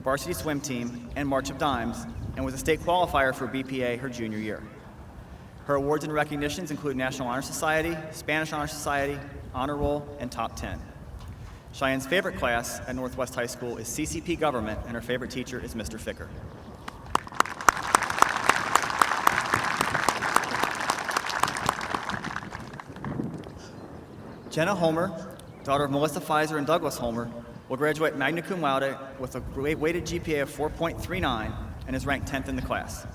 varsity swim team, and March of Dimes, and was a state qualifier for BPA her junior year. Her awards and recognitions include National Honor Society, Spanish Honor Society, Honor Roll, and Top 10. Cheyenne's favorite class at Northwest High School is CCP Government, and her favorite teacher is Mr. Ficker. Jenna Homer, daughter of Melissa Pfizer and Douglas Homer, will graduate magna cum laude with a weighted GPA of 4.39 and is ranked 10th in the class.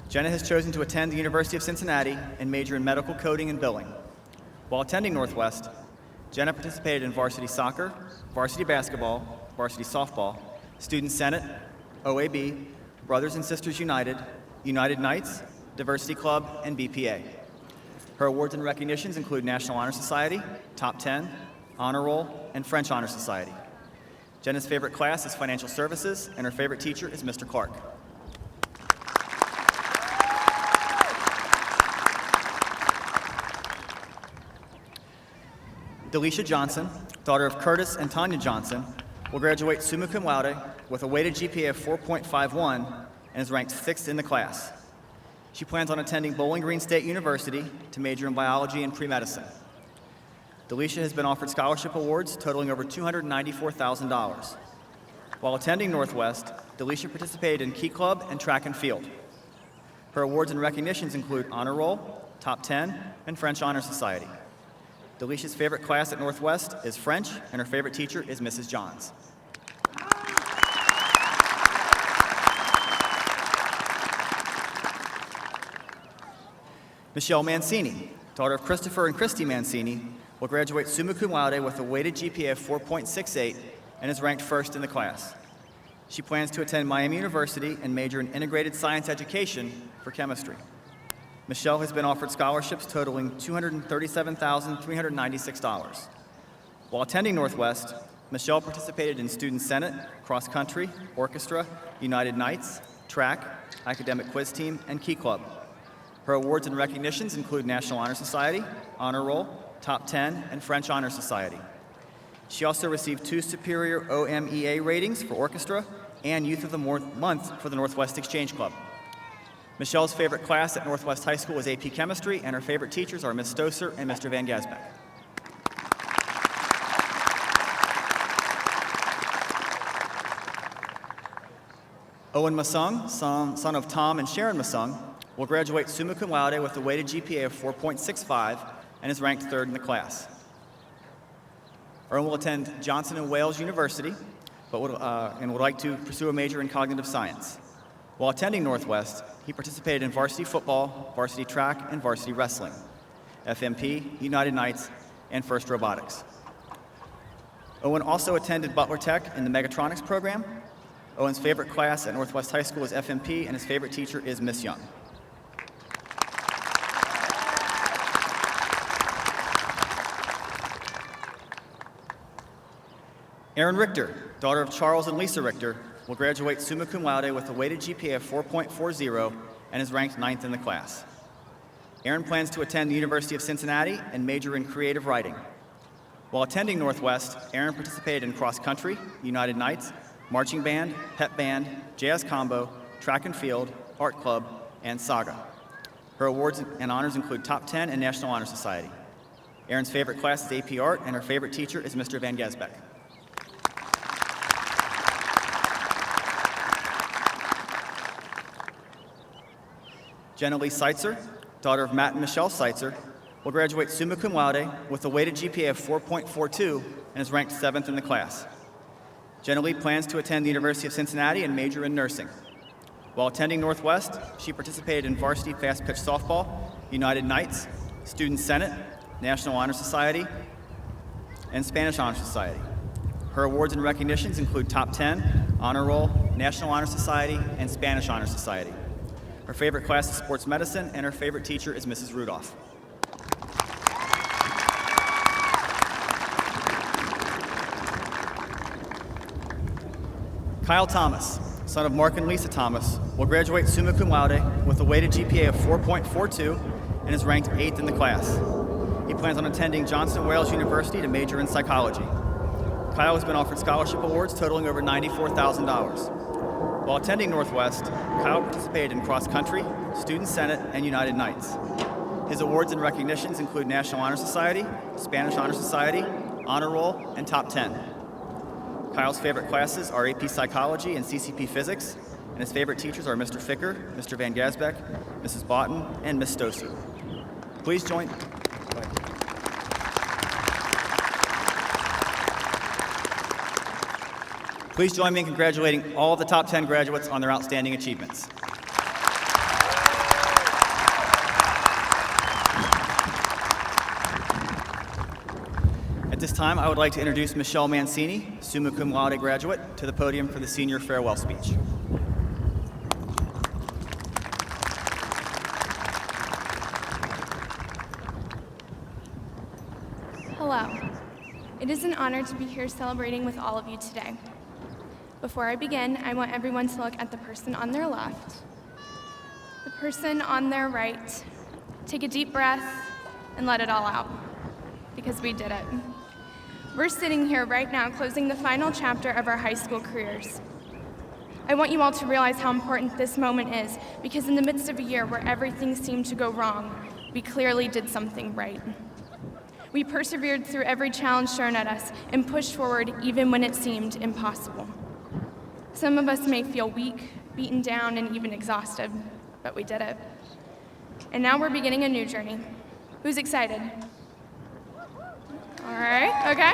Jenna has chosen to attend the University of Cincinnati and major in medical coding and billing. While attending Northwest, Jenna participated in varsity soccer, varsity basketball, varsity softball, student senate, OAB, Brothers and Sisters United, United Knights, Diversity Club, and BPA. Her awards and recognitions include National Honor Society, Top 10, Honor Roll, and French Honor Society. Jenna's favorite class is Financial Services, and her favorite teacher is Mr. Clark. Delisha Johnson, daughter of Curtis and Tanya Johnson, will graduate summa cum laude with a weighted GPA of 4.51 and is ranked 6th in the class. She plans on attending Bowling Green State University to major in biology and pre-medicine. Delisha has been offered scholarship awards totaling over $294,000. While attending Northwest, Delisha participated in Key Club and track and field. Her awards and recognitions include Honor Roll, Top 10, and French Honor Society. Delisha's favorite class at Northwest is French, and her favorite teacher is Mrs. Johns. Michelle Mancini, daughter of Christopher and Christy Mancini, will graduate summa cum laude with a weighted GPA of 4.68 and is ranked first in the class. She plans to attend Miami University and major in integrated science education for chemistry. Michelle has been offered scholarships totaling $237,396. While attending Northwest, Michelle participated in Student Senate, cross country, orchestra, United Knights, track, academic quiz team, and Key Club. Her awards and recognitions include National Honor Society, Honor Roll, Top 10, and French Honor Society. She also received 2 superior OMEA ratings for orchestra and Youth of the Month for the Northwest Exchange Club. Michelle's favorite class at Northwest High School was AP Chemistry, and her favorite teachers are Ms. Stoser and Mr. Van Gasbeck. Owen Masung, son of Tom and Sharon Masung, will graduate summa cum laude with a weighted GPA of 4.65 and is ranked 3rd in the class. Owen will attend Johnson & Wales University and would like to pursue a major in cognitive science. While attending Northwest, he participated in varsity football, varsity track, and varsity wrestling, FMP, United Knights, and First Robotics. Owen also attended Butler Tech in the Mechatronics program. Owen's favorite class at Northwest High School is FMP, and his favorite teacher is Miss Young. Erin Richter, daughter of Charles and Lisa Richter, will graduate summa cum laude with a weighted GPA of 4.40 and is ranked 9th in the class. Erin plans to attend the University of Cincinnati and major in creative writing. While attending Northwest, Erin participated in cross country, United Knights, marching band, pep band, jazz combo, track and field, art club, and saga. Her awards and honors include top 10 and National Honor Society. Erin's favorite class is AP Art, and her favorite teacher is Mr. Van Gesbeck. Jenna Lee Seitzer, daughter of Matt and Michelle Seitzer, will graduate summa cum laude with a weighted GPA of 4.42 and is ranked 7th in the class. Jenna Lee plans to attend the University of Cincinnati and major in nursing. While attending Northwest, she participated in varsity fast-pitch softball, United Knights, Student Senate, National Honor Society, and Spanish Honor Society. Her awards and recognitions include top 10, honor roll, National Honor Society, and Spanish Honor Society. Her favorite class is sports medicine, and her favorite teacher is Mrs. Rudolph. Kyle Thomas, son of Mark and Lisa Thomas, will graduate summa cum laude with a weighted GPA of 4.42 and is ranked 8th in the class. He plans on attending Johnson Wales University to major in psychology. Kyle has been offered scholarship awards totaling over $94,000. While attending Northwest, Kyle participated in cross country, Student Senate, and United Knights. His awards and recognitions include National Honor Society, Spanish Honor Society, Honor Roll, and Top 10. Kyle's favorite classes are AP Psychology and CCP Physics, and his favorite teachers are Mr. Ficker, Mr. Van Gasbeck, Mrs. Boughton, and Miss Stosu. Please join. Please join me in congratulating all of the top 10 graduates on their outstanding achievements. At this time, I would like to introduce Michelle Mancini, summa cum laude graduate, to the podium for the senior farewell speech.
Hello. It is an honor to be here celebrating with all of you today. Before I begin, I want everyone to look at the person on their left, the person on their right. Take a deep breath and let it all out, because we did it. We're sitting here right now closing the final chapter of our high school careers. I want you all to realize how important this moment is, because in the midst of a year where everything seemed to go wrong, we clearly did something right. We persevered through every challenge thrown at us and pushed forward even when it seemed impossible. Some of us may feel weak, beaten down, and even exhausted, but we did it. And now we're beginning a new journey. Who's excited? All right, okay,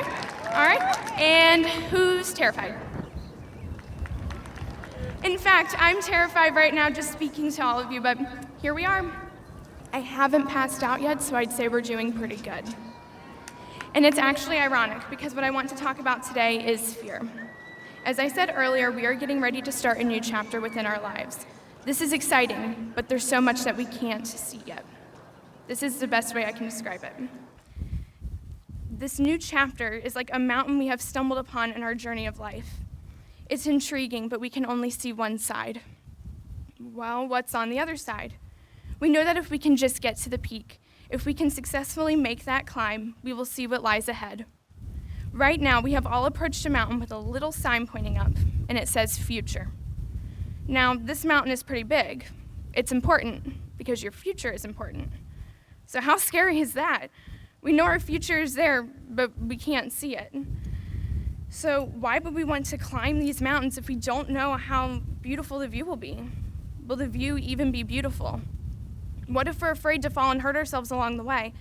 all right. And who's terrified? In fact, I'm terrified right now just speaking to all of you, but here we are. I haven't passed out yet, so I'd say we're doing pretty good. And it's actually ironic, because what I want to talk about today is fear. As I said earlier, we are getting ready to start a new chapter within our lives. This is exciting, but there's so much that we can't see yet. This is the best way I can describe it. This new chapter is like a mountain we have stumbled upon in our journey of life. It's intriguing, but we can only see one side. Well, what's on the other side? We know that if we can just get to the peak, if we can successfully make that climb, we will see what lies ahead. Right now, we have all approached a mountain with a little sign pointing up, and it says future. Now, this mountain is pretty big. It's important, because your future is important. So how scary is that? We know our future is there, but we can't see it. So why would we want to climb these mountains if we don't know how beautiful the view will be? Will the view even be beautiful? What if we're afraid to fall and hurt ourselves along the way?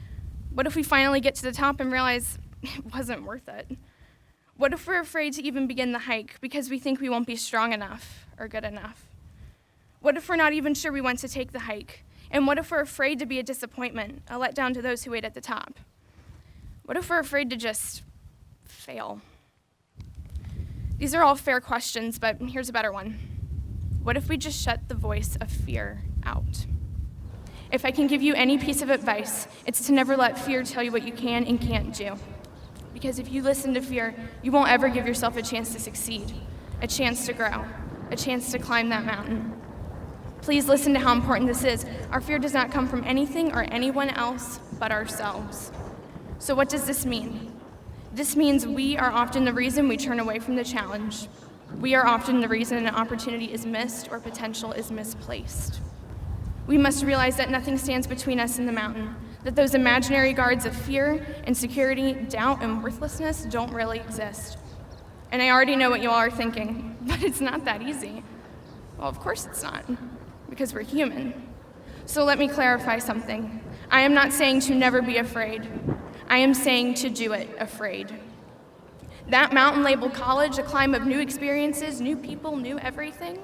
What if we finally get to the top and realize it wasn't worth it? What if we're afraid to even begin the hike because we think we won't be strong enough or good enough? What if we're not even sure we want to take the hike? And what if we're afraid to be a disappointment, a letdown to those who wait at the top? What if we're afraid to just fail? These are all fair questions, but here's a better one. What if we just shut the voice of fear out? If I can give you any piece of advice, it's to never let fear tell you what you can and can't do. Because if you listen to fear, you won't ever give yourself a chance to succeed, a chance to grow, a chance to climb that mountain. Please listen to how important this is. Our fear does not come from anything or anyone else but ourselves. So what does this mean? This means we are often the reason we turn away from the challenge. We are often the reason an opportunity is missed or potential is misplaced. We must realize that nothing stands between us and the mountain, that those imaginary guards of fear, insecurity, doubt, and worthlessness don't really exist. And I already know what you all are thinking, but it's not that easy. Well, of course it's not, because we're human. So let me clarify something. I am not saying to never be afraid. I am saying to do it afraid. That mountain labeled college, a climb of new experiences, new people, new everything,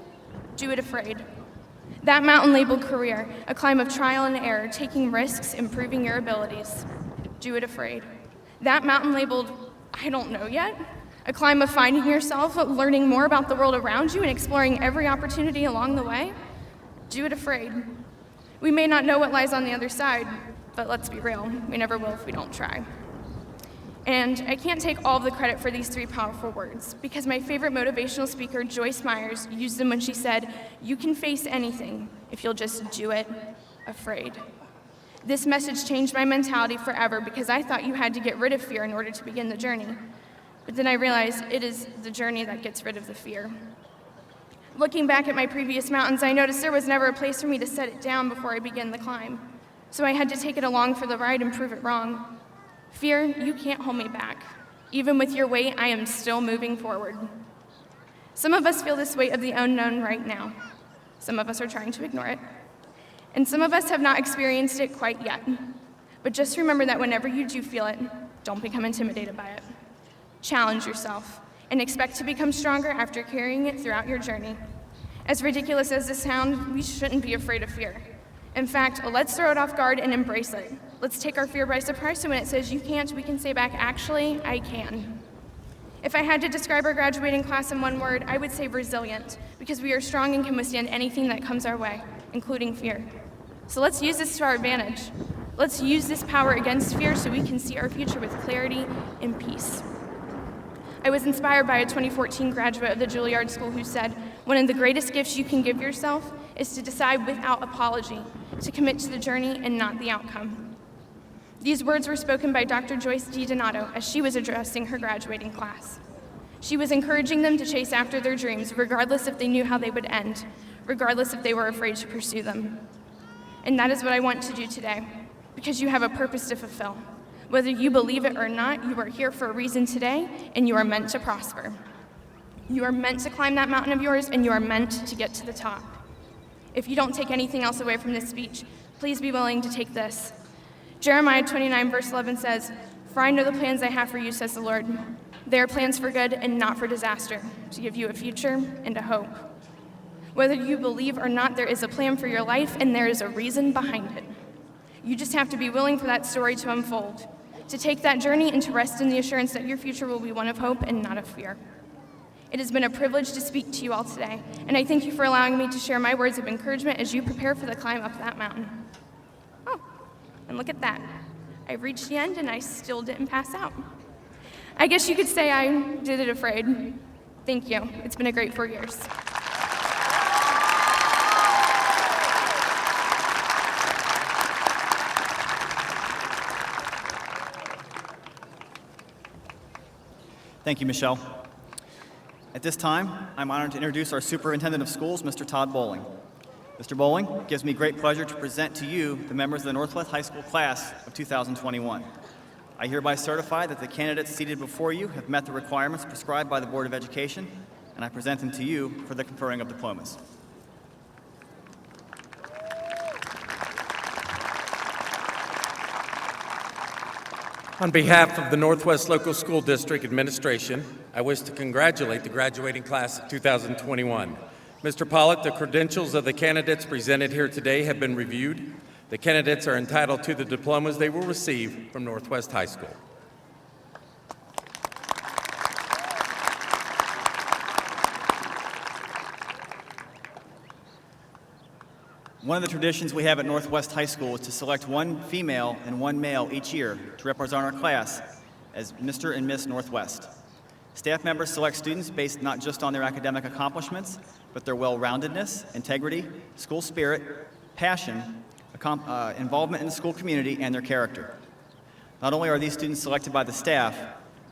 do it afraid. That mountain labeled career, a climb of trial and error, taking risks, improving your abilities, do it afraid. That mountain labeled, I don't know yet, a climb of finding yourself, learning more about the world around you, and exploring every opportunity along the way, do it afraid. We may not know what lies on the other side, but let's be real, we never will if we don't try. And I can't take all of the credit for these three powerful words, because my favorite motivational speaker, Joyce Myers, used them when she said, "You can face anything if you'll just do it afraid." This message changed my mentality forever, because I thought you had to get rid of fear in order to begin the journey. But then I realized it is the journey that gets rid of the fear. Looking back at my previous mountains, I noticed there was never a place for me to set it down before I began the climb. So I had to take it along for the ride and prove it wrong. Fear, you can't hold me back. Even with your weight, I am still moving forward. Some of us feel this weight of the unknown right now. Some of us are trying to ignore it. And some of us have not experienced it quite yet. But just remember that whenever you do feel it, don't become intimidated by it. Challenge yourself and expect to become stronger after carrying it throughout your journey. As ridiculous as this sounds, we shouldn't be afraid of fear. In fact, let's throw it off guard and embrace it. Let's take our fear by surprise, so when it says you can't, we can say back, actually, I can. If I had to describe our graduating class in one word, I would say resilient, because we are strong and can withstand anything that comes our way, including fear. So let's use this to our advantage. Let's use this power against fear so we can see our future with clarity and peace. I was inspired by a 2014 graduate of the Juilliard School who said, "One of the greatest gifts you can give yourself is to decide without apology, to commit to the journey and not the outcome." These words were spoken by Dr. Joyce D. Donato as she was addressing her graduating class. She was encouraging them to chase after their dreams, regardless if they knew how they would end, regardless if they were afraid to pursue them. And that is what I want to do today, because you have a purpose to fulfill. Whether you believe it or not, you are here for a reason today, and you are meant to prosper. You are meant to climb that mountain of yours, and you are meant to get to the top. If you don't take anything else away from this speech, please be willing to take this. Jeremiah 29, verse 11 says, "For I know the plans I have for you, says the Lord. They are plans for good and not for disaster, to give you a future and a hope." Whether you believe or not, there is a plan for your life, and there is a reason behind it. You just have to be willing for that story to unfold, to take that journey and to rest in the assurance that your future will be one of hope and not of fear. It has been a privilege to speak to you all today, and I thank you for allowing me to share my words of encouragement as you prepare for the climb up that mountain. Oh, and look at that. I reached the end and I still didn't pass out. I guess you could say I did it afraid. Thank you. It's been a great 4 years.
Thank you, Michelle. At this time, I'm honored to introduce our Superintendent of Schools, Mr. Todd Bowling. Mr. Bowling, it gives me great pleasure to present to you the members of the Northwest High School class of 2021. I hereby certify that the candidates seated before you have met the requirements prescribed by the Board of Education, and I present them to you for the conferring of diplomas.
On behalf of the Northwest Local School District Administration, I wish to congratulate the graduating class of 2021. Mr. Pollock, the credentials of the candidates presented here today have been reviewed. The candidates are entitled to the diplomas they will receive from Northwest High School.
One of the traditions we have at Northwest High School is to select one female and one male each year to represent our class as Mr. and Miss Northwest. Staff members select students based not just on their academic accomplishments, but their well-roundedness, integrity, school spirit, passion, involvement in the school community, and their character. Not only are these students selected by the staff,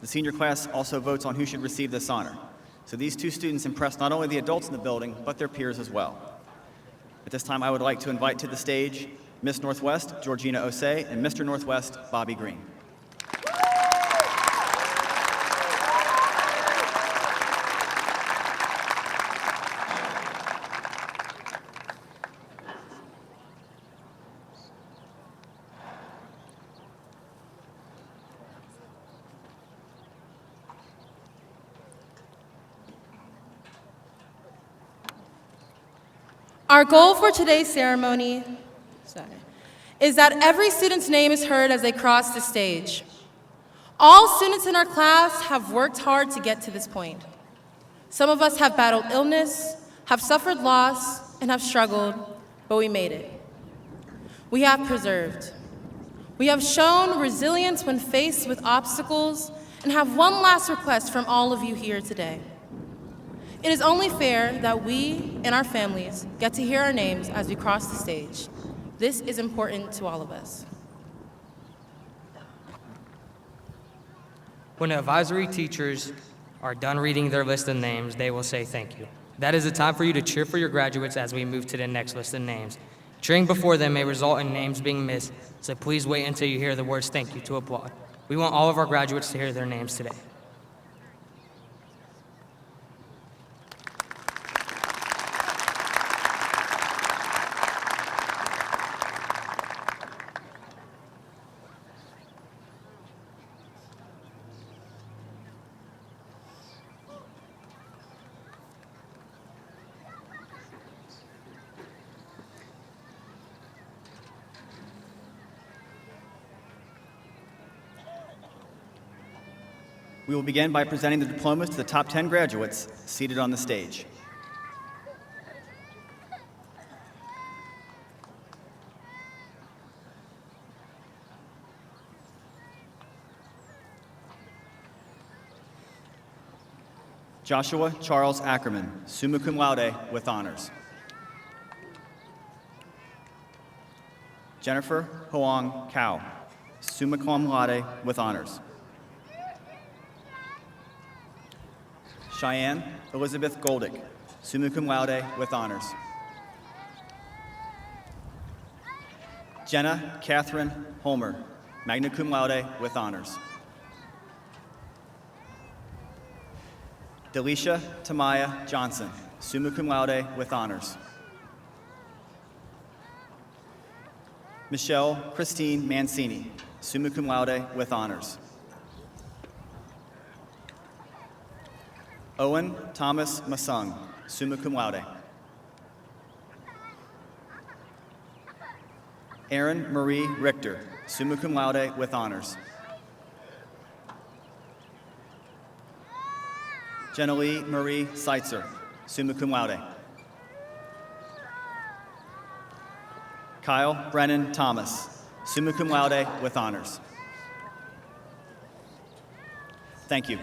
the senior class also votes on who should receive this honor. So these two students impress not only the adults in the building, but their peers as well. At this time, I would like to invite to the stage Miss Northwest, Georgina Osei, and Mr. Northwest, Bobby Green.
Our goal for today's ceremony is that every student's name is heard as they cross the stage. All students in our class have worked hard to get to this point. Some of us have battled illness, have suffered loss, and have struggled, but we made it. We have persevered. We have shown resilience when faced with obstacles, and have one last request from all of you here today. It is only fair that we and our families get to hear our names as we cross the stage. This is important to all of us.
When advisory teachers are done reading their list of names, they will say thank you. That is the time for you to cheer for your graduates as we move to the next list of names. Cheering before them may result in names being missed, so please wait until you hear the words thank you to applaud. We want all of our graduates to hear their names today.
We will begin by presenting the diplomas to the top 10 graduates seated on the stage. Joshua Charles Ackerman, summa cum laude with honors. Jennifer Hoang Cao, summa cum laude with honors. Cheyenne Elizabeth Goldick, summa cum laude with honors. Jenna Catherine Holmer, magna cum laude with honors. Delisha Tamaya Johnson, summa cum laude with honors. Michelle Christine Mancini, summa cum laude with honors. Owen Thomas Masung, summa cum laude. Erin Marie Richter, summa cum laude with honors. Jenalee Marie Seitzer, summa cum laude. Kyle Brennan Thomas, summa cum laude with honors. Thank you.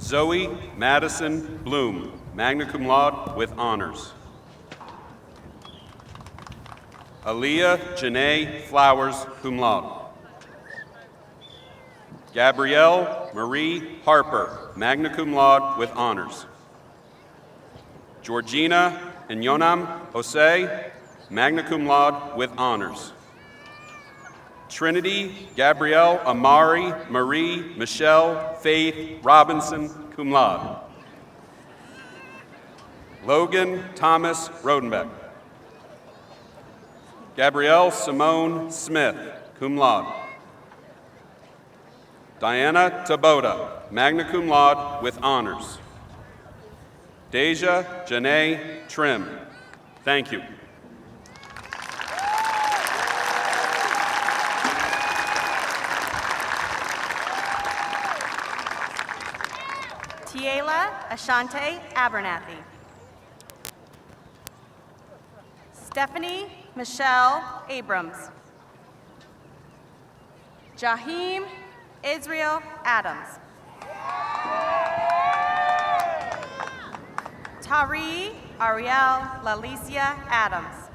Zoe Madison Bloom, magna cum laude with honors. Aaliyah Janae Flowers, cum laude. Gabrielle Marie Harper, magna cum laude with honors. Georgina Inyonam Jose, magna cum laude with honors. Trinity Gabrielle Amari Marie Michelle Faith Robinson, cum laude. Logan Thomas Rodenbeck. Gabrielle Simone Smith, cum laude. Diana Taboda, magna cum laude with honors. Deja Janae Trim. Thank you.
Tiela Ashante Abernathy. Stephanie Michelle Abrams. Jahim Israel Adams. Tari Ariel Lalicia Adams.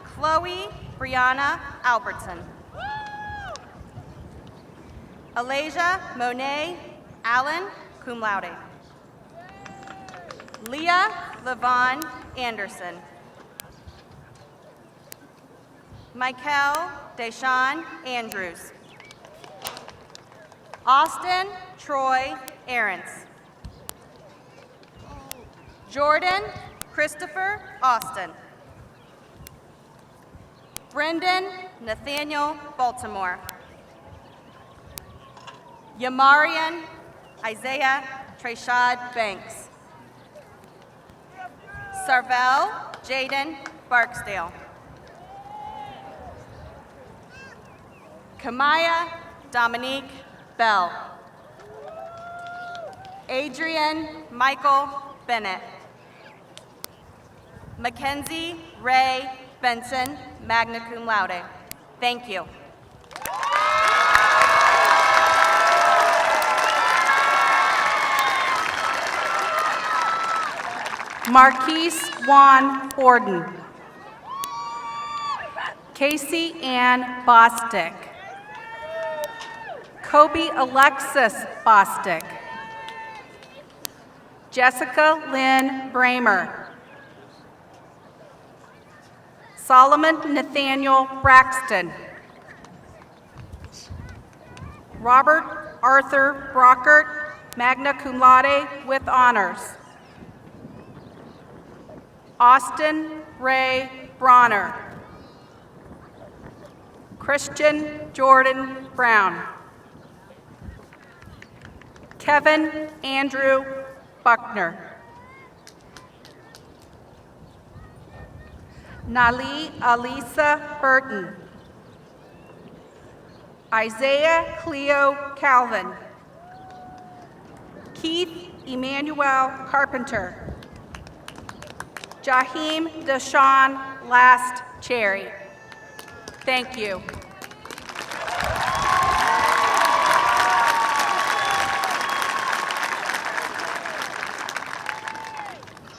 Chloe Brianna Albertson. Alasia Monet Allen, cum laude. Leah Levon Anderson. Michael Deshawn Andrews. Austin Troy Aarons. Jordan Christopher Austin. Brendan Nathaniel Baltimore. Yamarian Isaiah Treshad Banks. Sarvel Jaden Barksdale. Kamaya Dominique Bell. Adrian Michael Bennett. Mackenzie Ray Benson, magna cum laude. Thank you.
Marquise Juan Borden. Casey Ann Bostick. Kobe Alexis Bostick. Jessica Lynn Bramer. Solomon Nathaniel Braxton. Robert Arthur Brockert, magna cum laude with honors. Austin Ray Bronner. Christian Jordan Brown. Kevin Andrew Buckner. Nali Alisa Burton. Isaiah Cleo Calvin. Keith Emmanuel Carpenter. Jahim Deshawn Last Cherry. Thank you.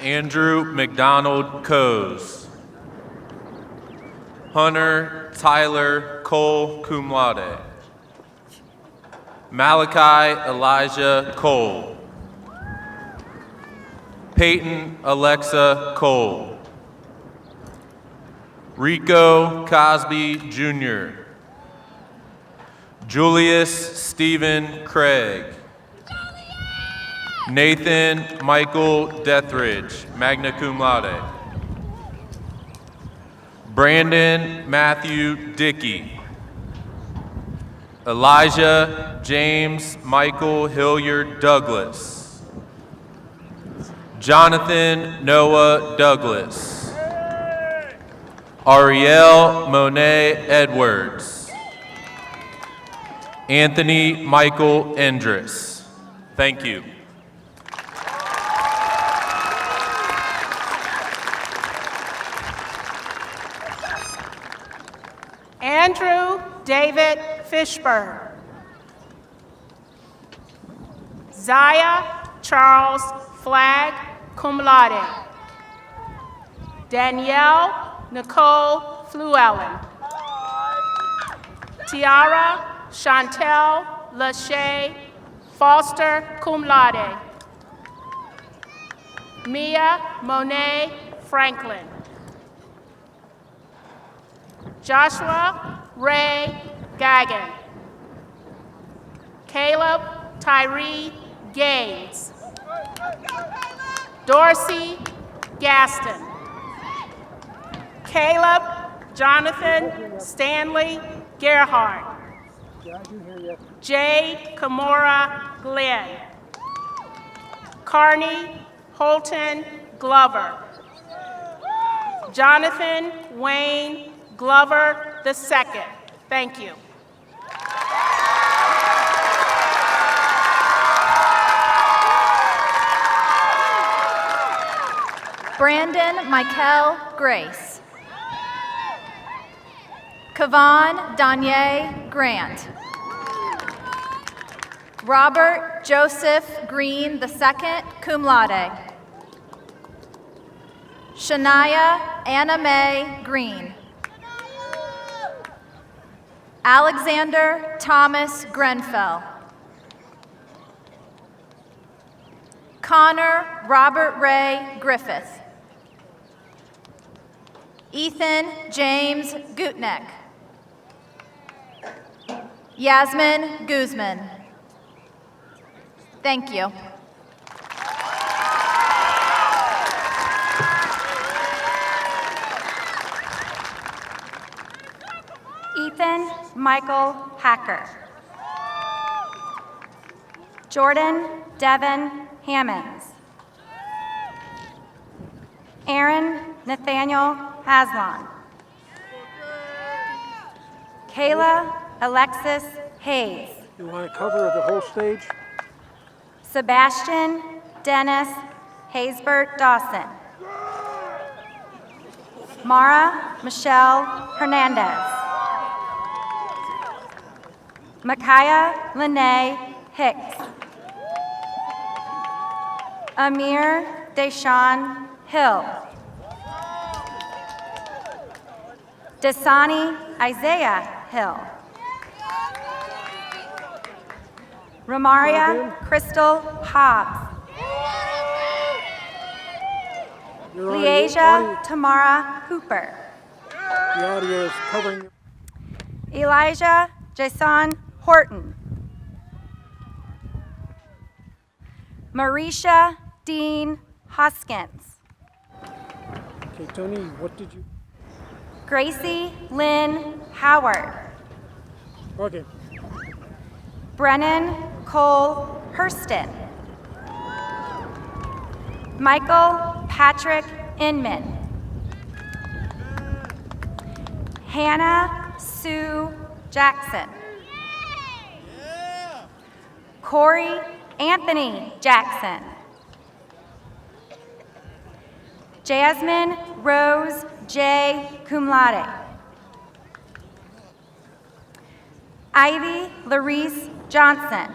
Andrew McDonald Coes. Hunter Tyler Cole, cum laude. Malachi Elijah Cole. Peyton Alexa Cole. Rico Cosby Jr. Julius Stephen Craig. Nathan Michael Dethridge, magna cum laude. Brandon Matthew Dickey. Elijah James Michael Hilliard Douglas. Jonathan Noah Douglas. Ariel Monet Edwards. Anthony Michael Endris. Thank you.
Andrew David Fishburne. Zaya Charles Flagg, cum laude. Danielle Nicole Fluellen. Tiara Chantel Lachey Foster, cum laude. Mia Monet Franklin. Joshua Ray Gagan. Caleb Tyree Gaines. Dorsey Gaston. Caleb Jonathan Stanley Gerhardt. Jade Kimura Glenn. Carney Holton Glover. Jonathan Wayne Glover II. Thank you.
Brandon Michael Grace. Kavan Danye Grant. Robert Joseph Green II, cum laude. Shania Anna Mae Green. Alexander Thomas Grenfell. Connor Robert Ray Griffith. Ethan James Gutneck. Yasmin Guzman. Thank you. Ethan Michael Hacker. Jordan Devin Hammonds. Aaron Nathaniel Haslam. Kayla Alexis Hayes.
You want to cover the whole stage?
Sebastian Dennis Haysbert Dawson. Mara Michelle Hernandez. Micaiah Lene Hicks. Amir Deshawn Hill. Dasani Isaiah Hill. Romaria Crystal Hobbs. Leasia Tamara Hooper.
The audio is covering.
Elijah Jason Horton. Marisha Dean Hoskins.
Okay, Tony, what did you?
Gracie Lynn Howard.
Okay.
Brennan Cole Hurston. Michael Patrick Inman. Hannah Sue Jackson. Corey Anthony Jackson. Jasmine Rose J. Cum laude. Ivy Larice Johnson.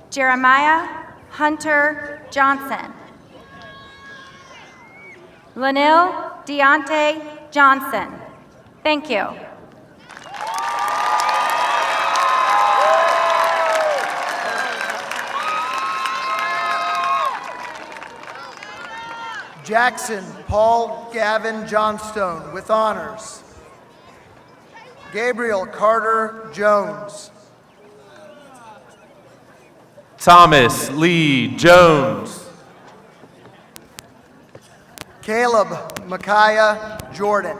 Jeremiah Hunter Johnson. Lanil Deontay Johnson. Thank you.
Jackson Paul Gavin Johnstone with honors. Gabriel Carter Jones.
Thomas Lee Jones.
Caleb Micaiah Jordan.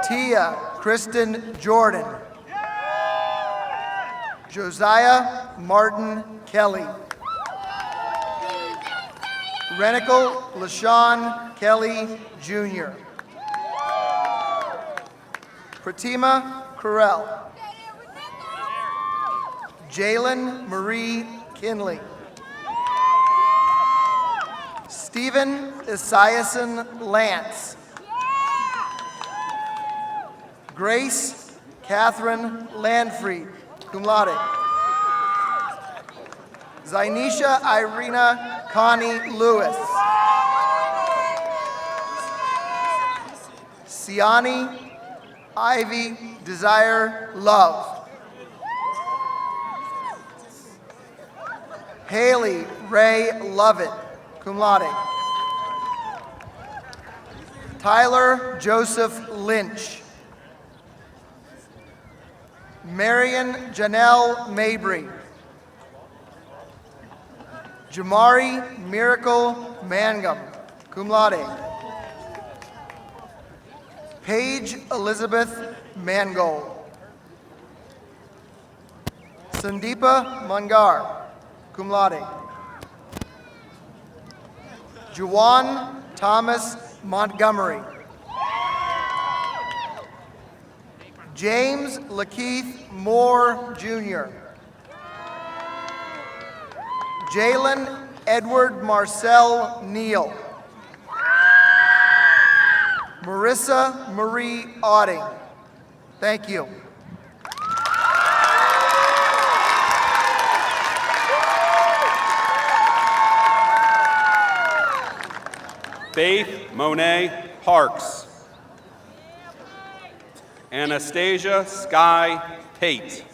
Tia Kristen Jordan. Josiah Martin Kelly. Renical LaShawn Kelly Jr. Pratima Carell. Jalen Marie Kinley. Stephen Esiason Lance. Grace Catherine Landfried, cum laude. Zainisha Irina Connie Lewis. Siani Ivy Desire Love. Haley Ray Lovett, cum laude. Tyler Joseph Lynch. Marion Janelle Mabry. Jamari Miracle Mangum, cum laude. Paige Elizabeth Mangold. Sandeepa Mungar, cum laude. Juwan Thomas Montgomery. James Lakeith Moore, Jr. Jalen Edward Marcel Neal. Marissa Marie Auding. Thank you.
Faith Monet Parks. Anastasia Sky Pate.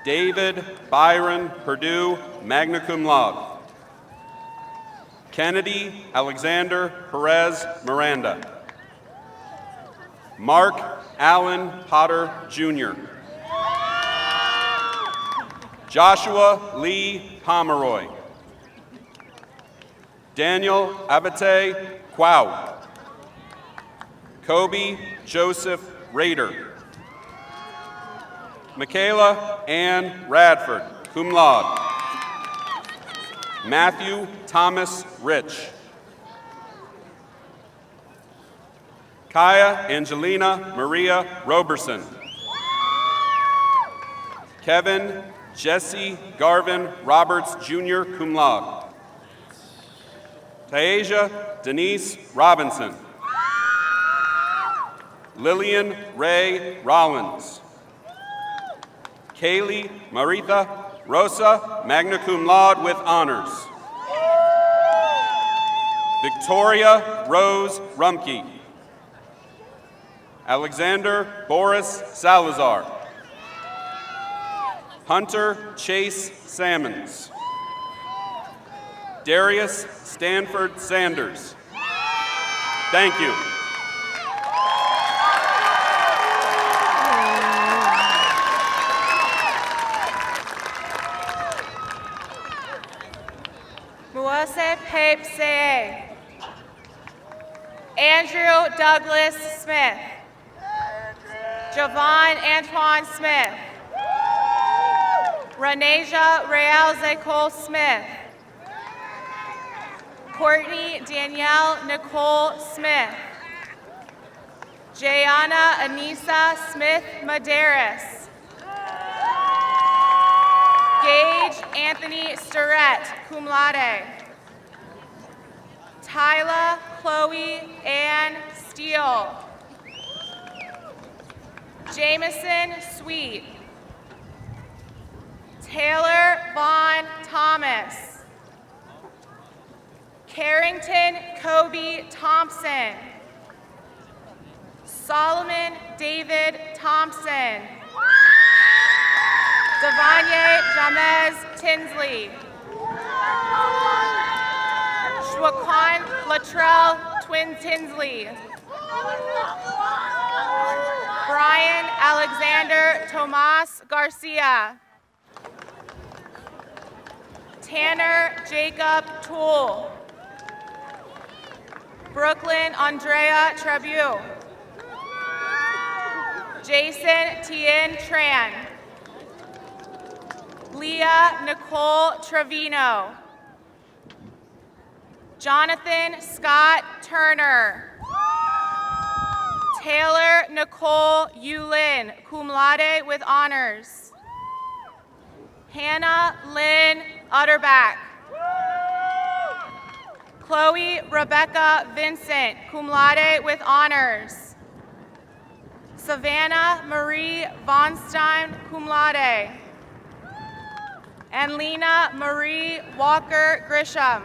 David Byron Purdue, magna cum laude. Kennedy Alexander Perez Miranda. Mark Allen Potter, Jr. Joshua Lee Pomeroy. Daniel Abate Quao. Kobe Joseph Rader. Michaela Ann Radford, cum laude. Matthew Thomas Rich. Kaya Angelina Maria Roberson. Kevin Jesse Garvin Roberts, Jr., cum laude. Tasia Denise Robinson. Lillian Ray Rollins. Kaylee Maritha Rosa, magna cum laude with honors. Victoria Rose Rumke. Alexander Boris Salazar. Hunter Chase Sammons. Darius Stanford Sanders. Thank you.
Muase Pape Seye. Andrew Douglas Smith. Javon Antoine Smith. Renasia Real Zacole Smith. Courtney Danielle Nicole Smith. Jayana Anissa Smith Maderis. Gage Anthony Starrett, cum laude. Tyla Chloe Ann Steele. Jameson Sweet. Taylor Vaughn Thomas. Carrington Kobe Thompson. Solomon David Thompson. Devanye Jamez Tinsley. Shwaquan Latrell Twin Tinsley. Brian Alexander Tomas Garcia. Tanner Jacob Toole. Brooklyn Andrea Trebu. Jason Tien Tran. Leah Nicole Trevino. Jonathan Scott Turner. Taylor Nicole Yulin, cum laude with honors. Hannah Lynn Utterback. Chloe Rebecca Vincent, cum laude with honors. Savannah Marie Vonstein, cum laude. And Lena Marie Walker Grisham.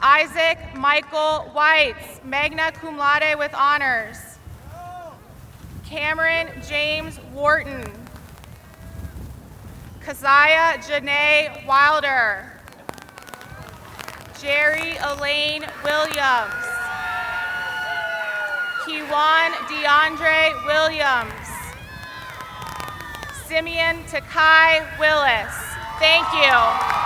Isaac Michael Whites, magna cum laude with honors. Cameron James Wharton. Keziah Janae Wilder. Jerry Elaine Williams. Kiwan DeAndre Williams. Simeon Takai Willis. Thank you.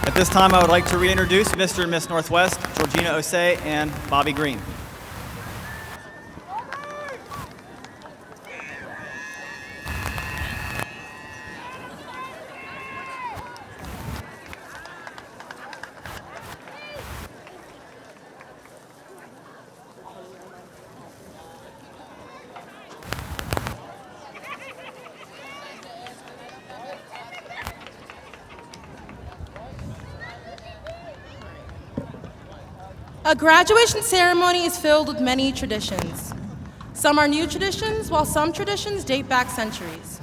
At this time, I would like to reintroduce Mr. and Miss Northwest, Georgina Osei and Bobby Green.
A graduation ceremony is filled with many traditions. Some are new traditions, while some traditions date back centuries.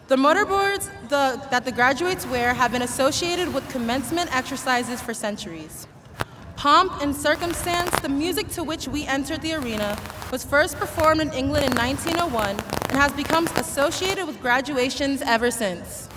The motorboards that the graduates wear have been associated with commencement exercises for centuries. Pomp and circumstance, the music to which we entered the arena, was first performed in England in 1901 and has become associated with graduations ever since.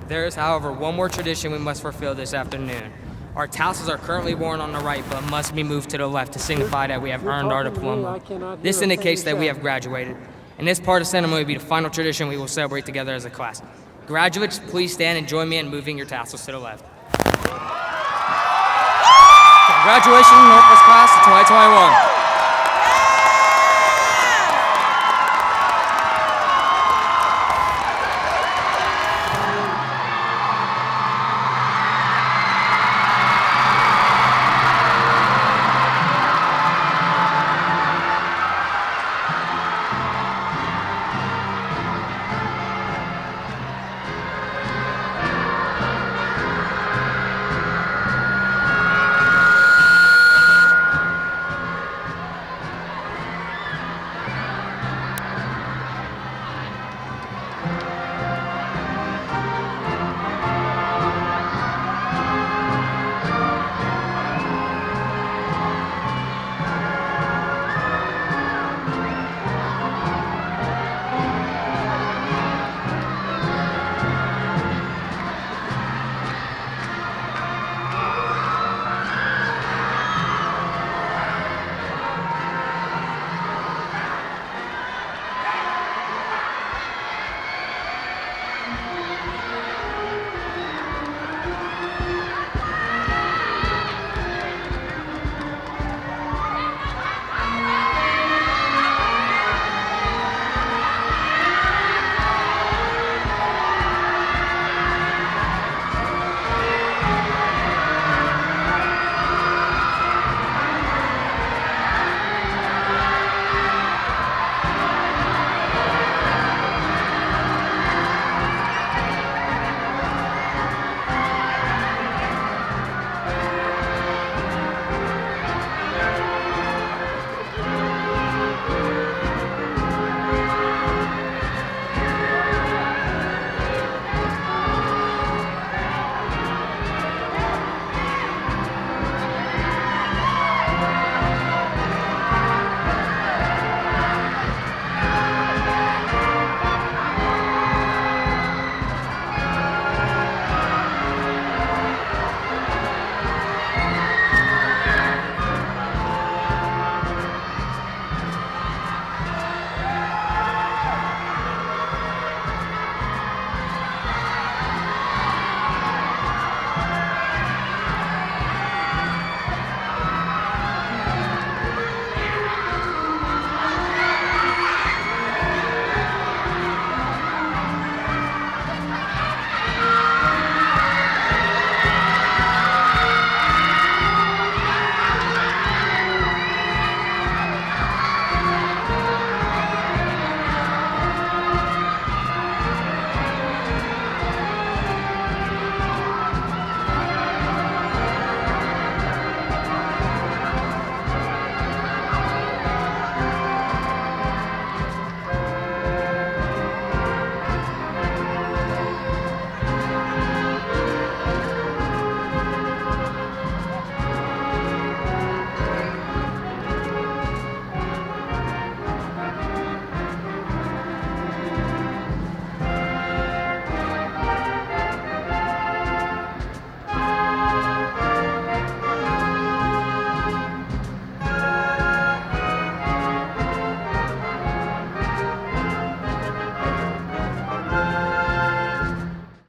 There is, however, one more tradition we must fulfill this afternoon. Our tassels are currently worn on the right, but must be moved to the left to signify that we have earned our diploma. This indicates that we have graduated. And this part of the ceremony will be the final tradition we will celebrate together as a class. Graduates, please stand and join me in moving your tassels to the left. Congratulations, Northwest Class of 2021.